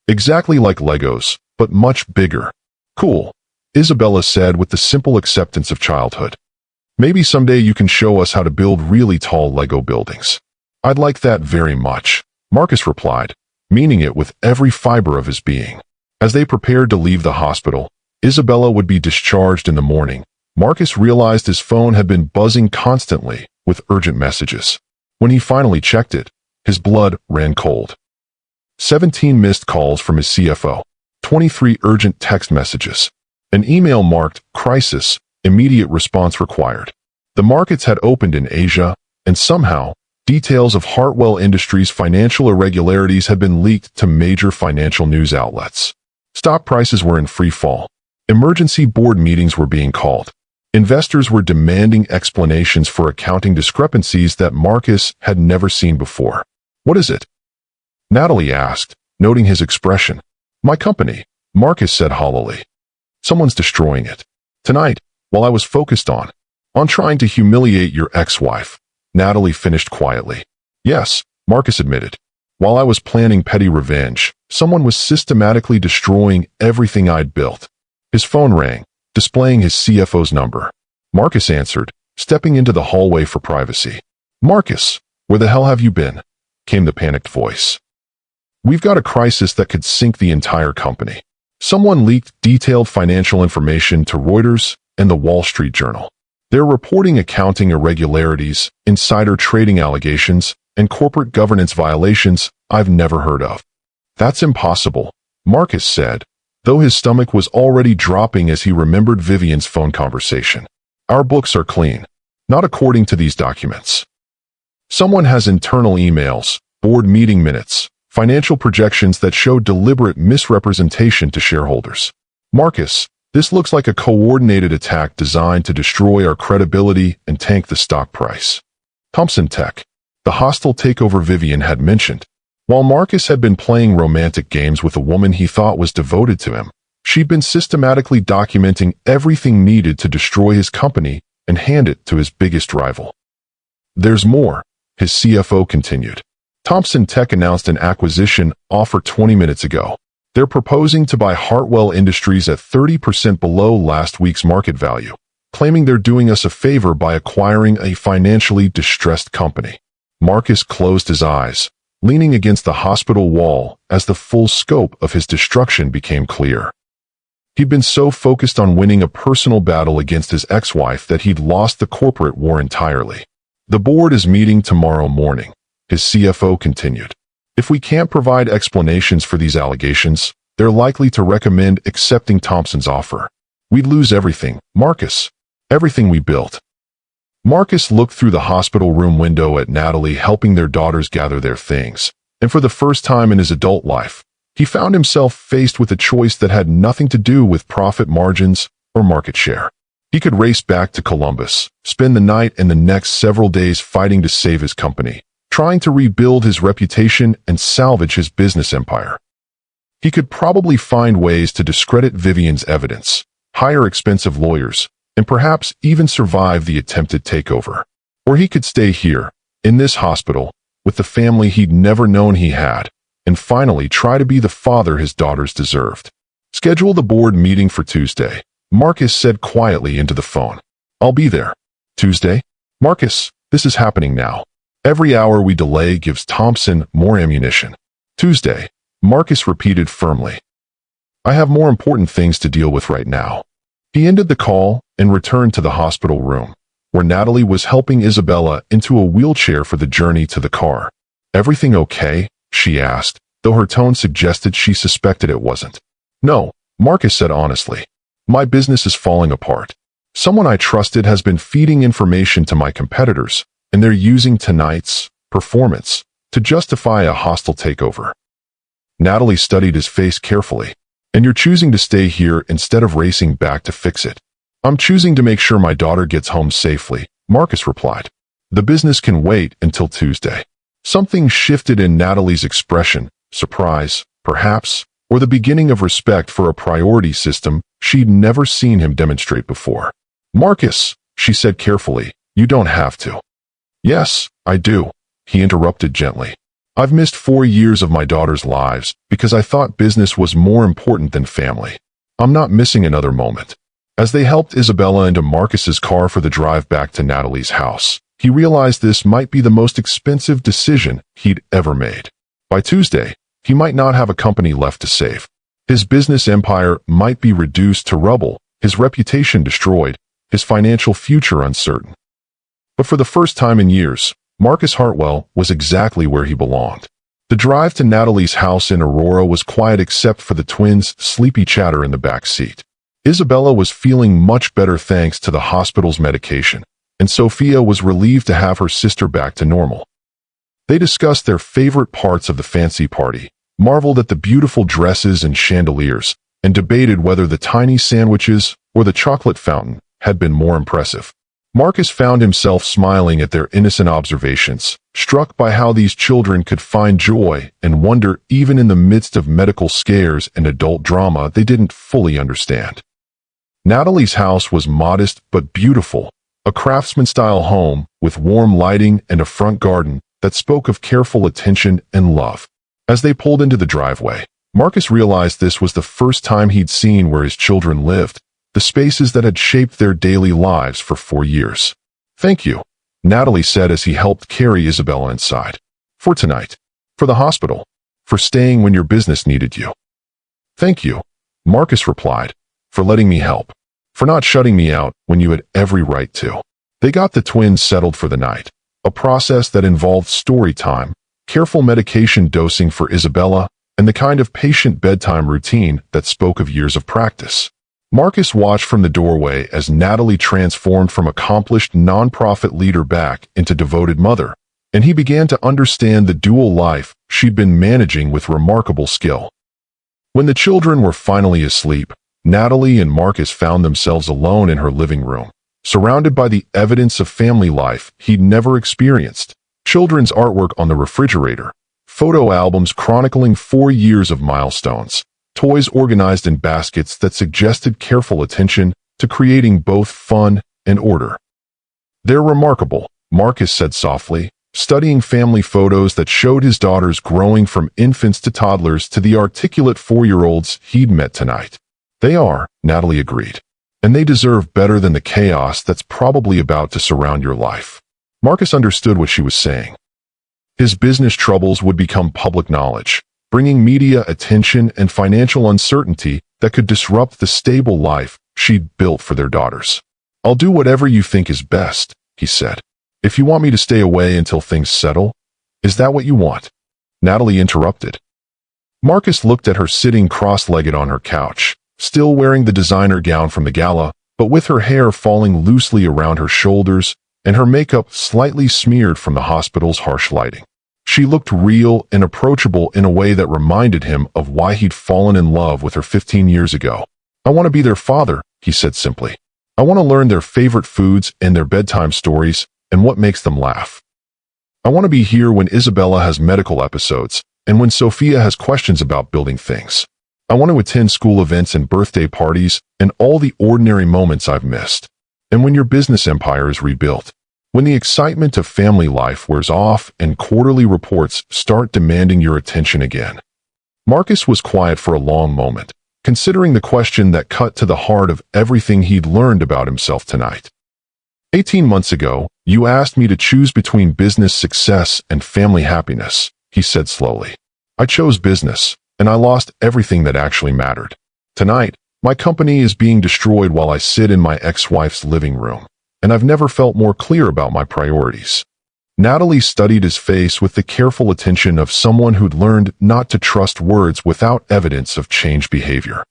"Exactly like Legos, but much bigger." "Cool," Isabella said with the simple acceptance of childhood. "Maybe someday you can show us how to build really tall Lego buildings." "I'd like that very much," Marcus replied, meaning it with every fiber of his being. As they prepared to leave the hospital, Isabella would be discharged in the morning. Marcus realized his phone had been buzzing constantly with urgent messages. When he finally checked it, his blood ran cold. 17 missed calls from his CFO, 23 urgent text messages, an email marked "Crisis, immediate response required." The markets had opened in Asia, and somehow, details of Hartwell Industries' financial irregularities had been leaked to major financial news outlets. Stock prices were in free fall. Emergency board meetings were being called. Investors were demanding explanations for accounting discrepancies that Marcus had never seen before. "What is it?" Natalie asked, noting his expression. My company, Marcus said hollowly. Someone's destroying it. Tonight, while I was focused on trying to humiliate your ex-wife, Natalie finished quietly. Yes, Marcus admitted. While I was planning petty revenge, someone was systematically destroying everything I'd built. His phone rang, displaying his CFO's number. Marcus answered, stepping into the hallway for privacy. Marcus, where the hell have you been? Came the panicked voice. We've got a crisis that could sink the entire company. Someone leaked detailed financial information to Reuters and the Wall Street Journal. They're reporting accounting irregularities, insider trading allegations, and corporate governance violations I've never heard of. That's impossible, Marcus said, though his stomach was already dropping as he remembered Vivian's phone conversation. Our books are clean, not according to these documents. Someone has internal emails, board meeting minutes, financial projections that show deliberate misrepresentation to shareholders. Marcus, this looks like a coordinated attack designed to destroy our credibility and tank the stock price. Thompson Tech, the hostile takeover Vivian had mentioned. While Marcus had been playing romantic games with a woman he thought was devoted to him, she'd been systematically documenting everything needed to destroy his company and hand it to his biggest rival. There's more, his CFO continued. Thompson Tech announced an acquisition offer 20 minutes ago. They're proposing to buy Hartwell Industries at 30% below last week's market value, claiming they're doing us a favor by acquiring a financially distressed company. Marcus closed his eyes, leaning against the hospital wall as the full scope of his destruction became clear. He'd been so focused on winning a personal battle against his ex-wife that he'd lost the corporate war entirely. The board is meeting tomorrow morning, his CFO continued. If we can't provide explanations for these allegations, they're likely to recommend accepting Thompson's offer. We'd lose everything, Marcus. Everything we built. Marcus looked through the hospital room window at Natalie helping their daughters gather their things, and for the first time in his adult life, he found himself faced with a choice that had nothing to do with profit margins or market share. He could race back to Columbus, spend the night and the next several days fighting to save his company, trying to rebuild his reputation and salvage his business empire. He could probably find ways to discredit Vivian's evidence, hire expensive lawyers, and perhaps even survive the attempted takeover. Or he could stay here, in this hospital, with the family he'd never known he had, and finally try to be the father his daughters deserved. Schedule the board meeting for Tuesday, Marcus said quietly into the phone. I'll be there. Tuesday? Marcus, this is happening now. Every hour we delay gives Thompson more ammunition. Tuesday, Marcus repeated firmly. I have more important things to deal with right now. He ended the call and returned to the hospital room, where Natalie was helping Isabella into a wheelchair for the journey to the car. Everything okay? She asked, though her tone suggested she suspected it wasn't. No, Marcus said honestly. My business is falling apart. Someone I trusted has been feeding information to my competitors, and they're using tonight's performance to justify a hostile takeover. Natalie studied his face carefully. And you're choosing to stay here instead of racing back to fix it. I'm choosing to make sure my daughter gets home safely, Marcus replied. The business can wait until Tuesday. Something shifted in Natalie's expression, surprise, perhaps, or the beginning of respect for a priority system she'd never seen him demonstrate before. Marcus, she said carefully, you don't have to. Yes, I do, he interrupted gently. I've missed 4 years of my daughter's lives because I thought business was more important than family. I'm not missing another moment. As they helped Isabella into Marcus's car for the drive back to Natalie's house, he realized this might be the most expensive decision he'd ever made. By Tuesday, he might not have a company left to save. His business empire might be reduced to rubble, his reputation destroyed, his financial future uncertain. But for the first time in years, Marcus Hartwell was exactly where he belonged. The drive to Natalie's house in Aurora was quiet except for the twins' sleepy chatter in the back seat. Isabella was feeling much better thanks to the hospital's medication, and Sophia was relieved to have her sister back to normal. They discussed their favorite parts of the fancy party, marveled at the beautiful dresses and chandeliers, and debated whether the tiny sandwiches or the chocolate fountain had been more impressive. Marcus found himself smiling at their innocent observations, struck by how these children could find joy and wonder even in the midst of medical scares and adult drama they didn't fully understand. Natalie's house was modest but beautiful, a craftsman-style home with warm lighting and a front garden that spoke of careful attention and love. As they pulled into the driveway, Marcus realized this was the first time he'd seen where his children lived, the spaces that had shaped their daily lives for 4 years. "Thank you," Natalie said as he helped carry Isabella inside. "For tonight. For the hospital. For staying when your business needed you." "Thank you," Marcus replied, "for letting me help. For not shutting me out when you had every right to." They got the twins settled for the night, a process that involved story time, careful medication dosing for Isabella, and the kind of patient bedtime routine that spoke of years of practice. Marcus watched from the doorway as Natalie transformed from accomplished nonprofit leader back into devoted mother, and he began to understand the dual life she'd been managing with remarkable skill. When the children were finally asleep, Natalie and Marcus found themselves alone in her living room, surrounded by the evidence of family life he'd never experienced. Children's artwork on the refrigerator, photo albums chronicling 4 years of milestones, toys organized in baskets that suggested careful attention to creating both fun and order. "They're remarkable," Marcus said softly, studying family photos that showed his daughters growing from infants to toddlers to the articulate 4-year-olds he'd met tonight. "They are," Natalie agreed. "And they deserve better than the chaos that's probably about to surround your life." Marcus understood what she was saying. His business troubles would become public knowledge, bringing media attention and financial uncertainty that could disrupt the stable life she'd built for their daughters. "I'll do whatever you think is best," he said. "If you want me to stay away until things settle, is that what you want?" Natalie interrupted. Marcus looked at her sitting cross-legged on her couch, still wearing the designer gown from the gala, but with her hair falling loosely around her shoulders and her makeup slightly smeared from the hospital's harsh lighting. She looked real and approachable in a way that reminded him of why he'd fallen in love with her 15 years ago. "I want to be their father," he said simply. "I want to learn their favorite foods and their bedtime stories and what makes them laugh. I want to be here when Isabella has medical episodes and when Sophia has questions about building things. I want to attend school events and birthday parties and all the ordinary moments I've missed. And when your business empire is rebuilt, when the excitement of family life wears off and quarterly reports start demanding your attention again." Marcus was quiet for a long moment, considering the question that cut to the heart of everything he'd learned about himself tonight. 18 months ago, you asked me to choose between business success and family happiness," he said slowly. "I chose business, and I lost everything that actually mattered. Tonight, my company is being destroyed while I sit in my ex-wife's living room, and I've never felt more clear about my priorities." Natalie studied his face with the careful attention of someone who'd learned not to trust words without evidence of changed behavior.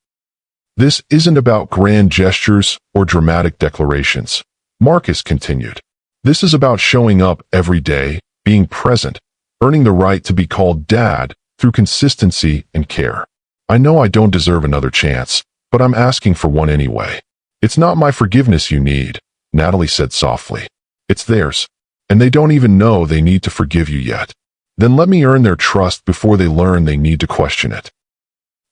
"This isn't about grand gestures or dramatic declarations," Marcus continued. "This is about showing up every day, being present, earning the right to be called Dad through consistency and care. I know I don't deserve another chance, but I'm asking for one anyway. It's not my forgiveness you need," Natalie said softly. "It's theirs, and they don't even know they need to forgive you yet. Then let me earn their trust before they learn they need to question it."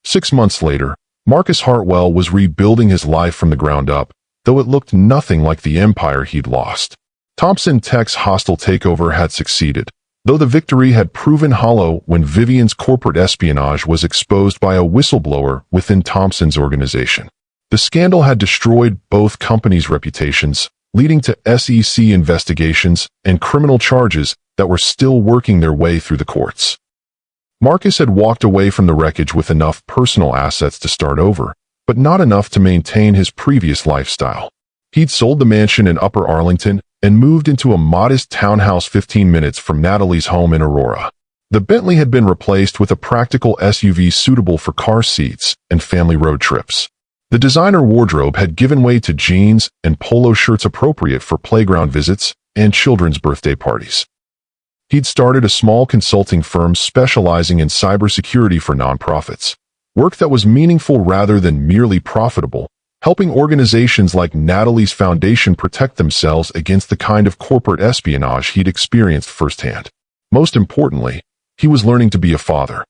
6 months later, Marcus Hartwell was rebuilding his life from the ground up, though it looked nothing like the empire he'd lost. Thompson Tech's hostile takeover had succeeded, though the victory had proven hollow when Vivian's corporate espionage was exposed by a whistleblower within Thompson's organization. The scandal had destroyed both companies' reputations, leading to SEC investigations and criminal charges that were still working their way through the courts. Marcus had walked away from the wreckage with enough personal assets to start over, but not enough to maintain his previous lifestyle. He'd sold the mansion in Upper Arlington and moved into a modest townhouse 15 minutes from Natalie's home in Aurora. The Bentley had been replaced with a practical SUV suitable for car seats and family road trips. The designer wardrobe had given way to jeans and polo shirts appropriate for playground visits and children's birthday parties. He'd started a small consulting firm specializing in cybersecurity for nonprofits, work that was meaningful rather than merely profitable, helping organizations like Natalie's foundation protect themselves against the kind of corporate espionage he'd experienced firsthand. Most importantly, he was learning to be a father.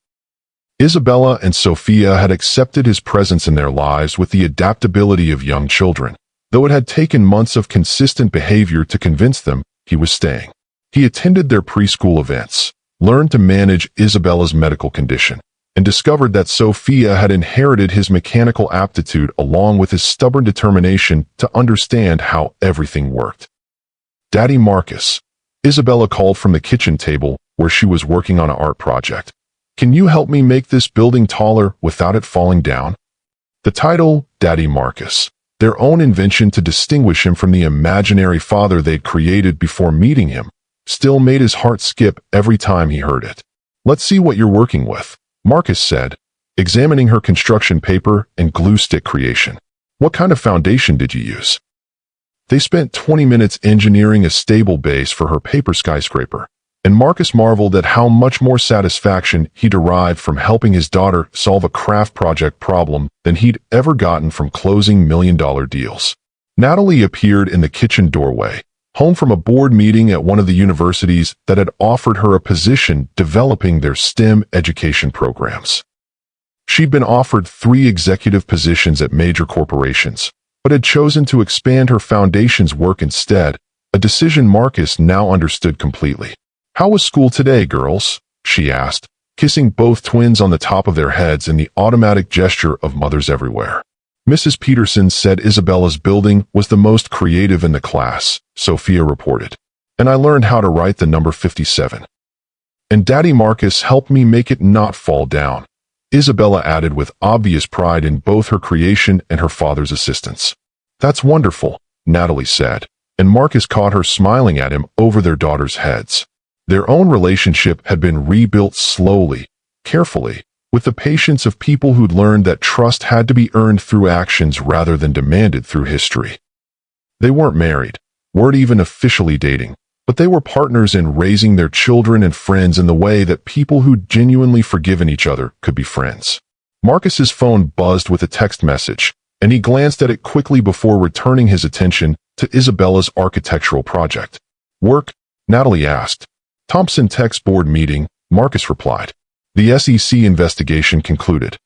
Isabella and Sophia had accepted his presence in their lives with the adaptability of young children, though it had taken months of consistent behavior to convince them he was staying. He attended their preschool events, learned to manage Isabella's medical condition, and discovered that Sophia had inherited his mechanical aptitude along with his stubborn determination to understand how everything worked. "Daddy Marcus," Isabella called from the kitchen table where she was working on an art project. "Can you help me make this building taller without it falling down?" The title, Daddy Marcus, their own invention to distinguish him from the imaginary father they'd created before meeting him, still made his heart skip every time he heard it. "Let's see what you're working with," Marcus said, examining her construction paper and glue stick creation. "What kind of foundation did you use?" They spent 20 minutes engineering a stable base for her paper skyscraper, and Marcus marveled at how much more satisfaction he derived from helping his daughter solve a craft project problem than he'd ever gotten from closing million-dollar deals. Natalie appeared in the kitchen doorway, home from a board meeting at one of the universities that had offered her a position developing their STEM education programs. She'd been offered 3 executive positions at major corporations, but had chosen to expand her foundation's work instead, a decision Marcus now understood completely. "How was school today, girls?" she asked, kissing both twins on the top of their heads in the automatic gesture of mothers everywhere. "Mrs. Peterson said Isabella's building was the most creative in the class," Sophia reported. "And I learned how to write the number 57. And Daddy Marcus helped me make it not fall down," Isabella added with obvious pride in both her creation and her father's assistance. "That's wonderful," Natalie said, and Marcus caught her smiling at him over their daughters' heads. Their own relationship had been rebuilt slowly, carefully, with the patience of people who'd learned that trust had to be earned through actions rather than demanded through history. They weren't married, weren't even officially dating, but they were partners in raising their children and friends in the way that people who'd genuinely forgiven each other could be friends. Marcus's phone buzzed with a text message, and he glanced at it quickly before returning his attention to Isabella's architectural project. "Work?" Natalie asked. "Thompson Tech's board meeting," Marcus replied. "The SEC investigation concluded.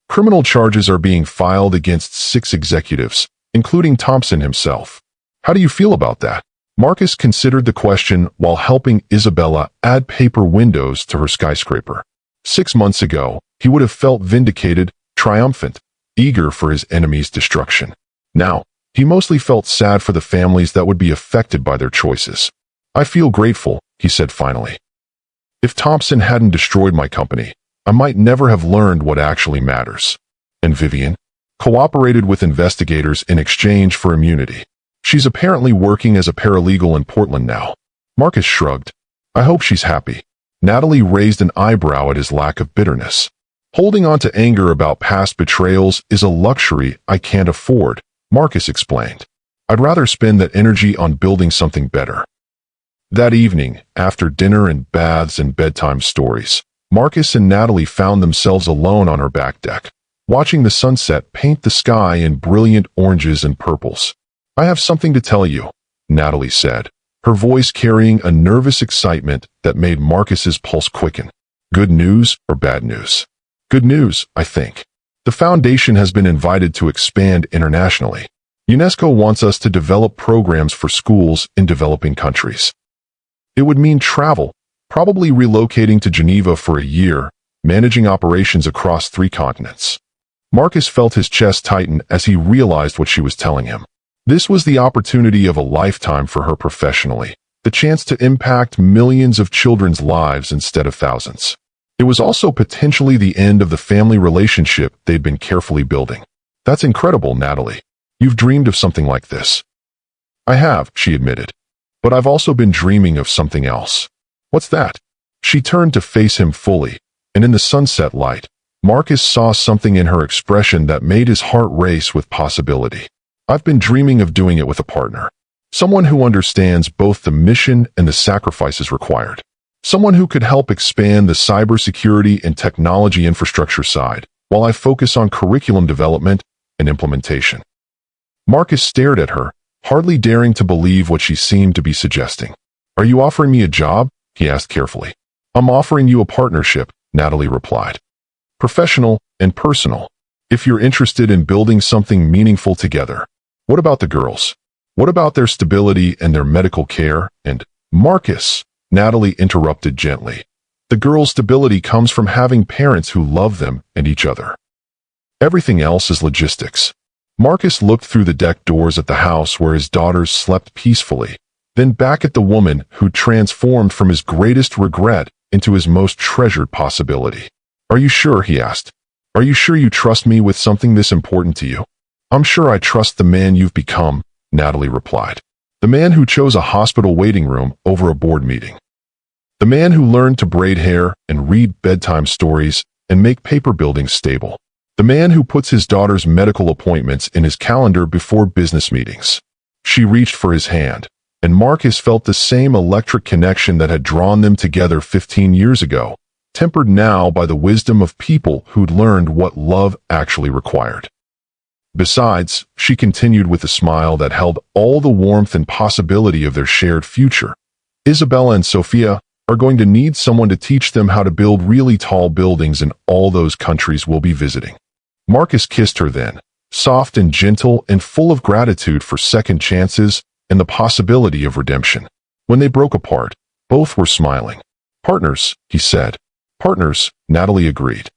Criminal charges are being filed against 6 executives, including Thompson himself. How do you feel about that?" Marcus considered the question while helping Isabella add paper windows to her skyscraper. 6 months ago, he would have felt vindicated, triumphant, eager for his enemy's destruction. Now, he mostly felt sad for the families that would be affected by their choices. "I feel grateful," he said finally. "If Thompson hadn't destroyed my company, I might never have learned what actually matters." And Vivian cooperated with investigators in exchange for immunity. She's apparently working as a paralegal in Portland now. Marcus shrugged. "I hope she's happy." Natalie raised an eyebrow at his lack of bitterness. "Holding on to anger about past betrayals is a luxury I can't afford," Marcus explained. "I'd rather spend that energy on building something better." That evening, after dinner and baths and bedtime stories, Marcus and Natalie found themselves alone on her back deck, watching the sunset paint the sky in brilliant oranges and purples. "I have something to tell you," Natalie said, her voice carrying a nervous excitement that made Marcus's pulse quicken. "Good news or bad news?" "Good news, I think. The foundation has been invited to expand internationally. UNESCO wants us to develop programs for schools in developing countries. It would mean travel, probably relocating to Geneva for a year, managing operations across 3 continents. Marcus felt his chest tighten as he realized what she was telling him. This was the opportunity of a lifetime for her professionally, the chance to impact millions of children's lives instead of thousands. It was also potentially the end of the family relationship they'd been carefully building. "That's incredible, Natalie. You've dreamed of something like this." "I have," she admitted. "But I've also been dreaming of something else." "What's that?" She turned to face him fully, and in the sunset light, Marcus saw something in her expression that made his heart race with possibility. "I've been dreaming of doing it with a partner. Someone who understands both the mission and the sacrifices required. Someone who could help expand the cybersecurity and technology infrastructure side, while I focus on curriculum development and implementation." Marcus stared at her, hardly daring to believe what she seemed to be suggesting. "Are you offering me a job?" he asked carefully. "I'm offering you a partnership," Natalie replied. "Professional and personal. If you're interested in building something meaningful together." "What about the girls? What about their stability and their medical care?" "And Marcus," Natalie interrupted gently. "The girls' stability comes from having parents who love them and each other. Everything else is logistics." Marcus looked through the deck doors at the house where his daughters slept peacefully, then back at the woman who transformed from his greatest regret into his most treasured possibility. "Are you sure?" he asked. "Are you sure you trust me with something this important to you?" "I'm sure I trust the man you've become," Natalie replied. "The man who chose a hospital waiting room over a board meeting. The man who learned to braid hair and read bedtime stories and make paper buildings stable. The man who puts his daughter's medical appointments in his calendar before business meetings." She reached for his hand, and Marcus felt the same electric connection that had drawn them together 15 years ago, tempered now by the wisdom of people who'd learned what love actually required. "Besides," she continued with a smile that held all the warmth and possibility of their shared future, "Isabella and Sophia are going to need someone to teach them how to build really tall buildings in all those countries we'll be visiting." Marcus kissed her then, soft and gentle and full of gratitude for second chances and the possibility of redemption. When they broke apart, both were smiling. "Partners," he said. "Partners," Natalie agreed.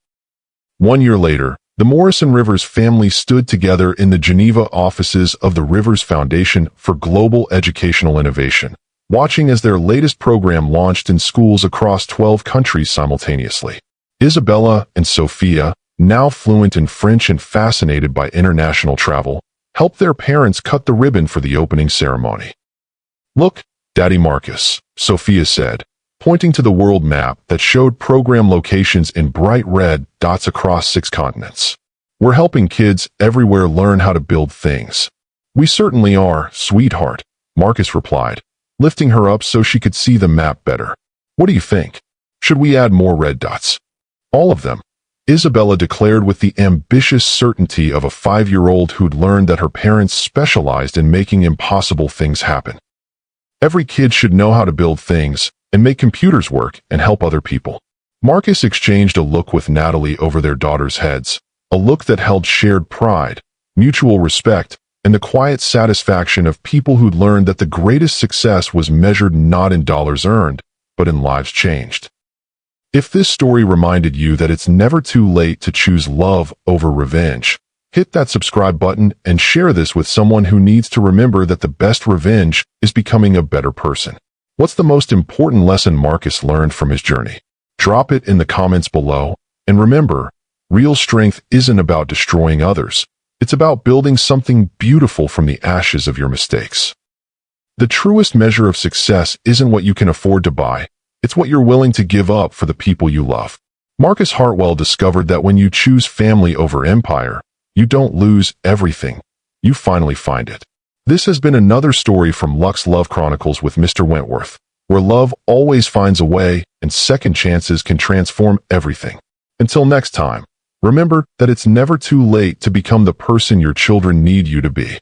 1 year later, the Morrison Rivers family stood together in the Geneva offices of the Rivers Foundation for Global Educational Innovation, watching as their latest program launched in schools across 12 countries simultaneously. Isabella and Sophia, now fluent in French and fascinated by international travel, helped their parents cut the ribbon for the opening ceremony. "Look, Daddy Marcus," Sophia said, pointing to the world map that showed program locations in bright red dots across 6 continents. "We're helping kids everywhere learn how to build things." "We certainly are, sweetheart," Marcus replied, lifting her up so she could see the map better. "What do you think? Should we add more red dots?" "All of them," Isabella declared with the ambitious certainty of a 5-year-old who'd learned that her parents specialized in making impossible things happen. "Every kid should know how to build things and make computers work and help other people." Marcus exchanged a look with Natalie over their daughters' heads, a look that held shared pride, mutual respect, and the quiet satisfaction of people who'd learned that the greatest success was measured not in dollars earned, but in lives changed. If this story reminded you that it's never too late to choose love over revenge, hit that subscribe button and share this with someone who needs to remember that the best revenge is becoming a better person. What's the most important lesson Marcus learned from his journey? Drop it in the comments below, and remember, real strength isn't about destroying others. It's about building something beautiful from the ashes of your mistakes. The truest measure of success isn't what you can afford to buy. It's what you're willing to give up for the people you love. Marcus Hartwell discovered that when you choose family over empire, you don't lose everything. You finally find it. This has been another story from Luxe Love Chronicles with Mr. Wentworth, where love always finds a way and second chances can transform everything. Until next time, remember that it's never too late to become the person your children need you to be.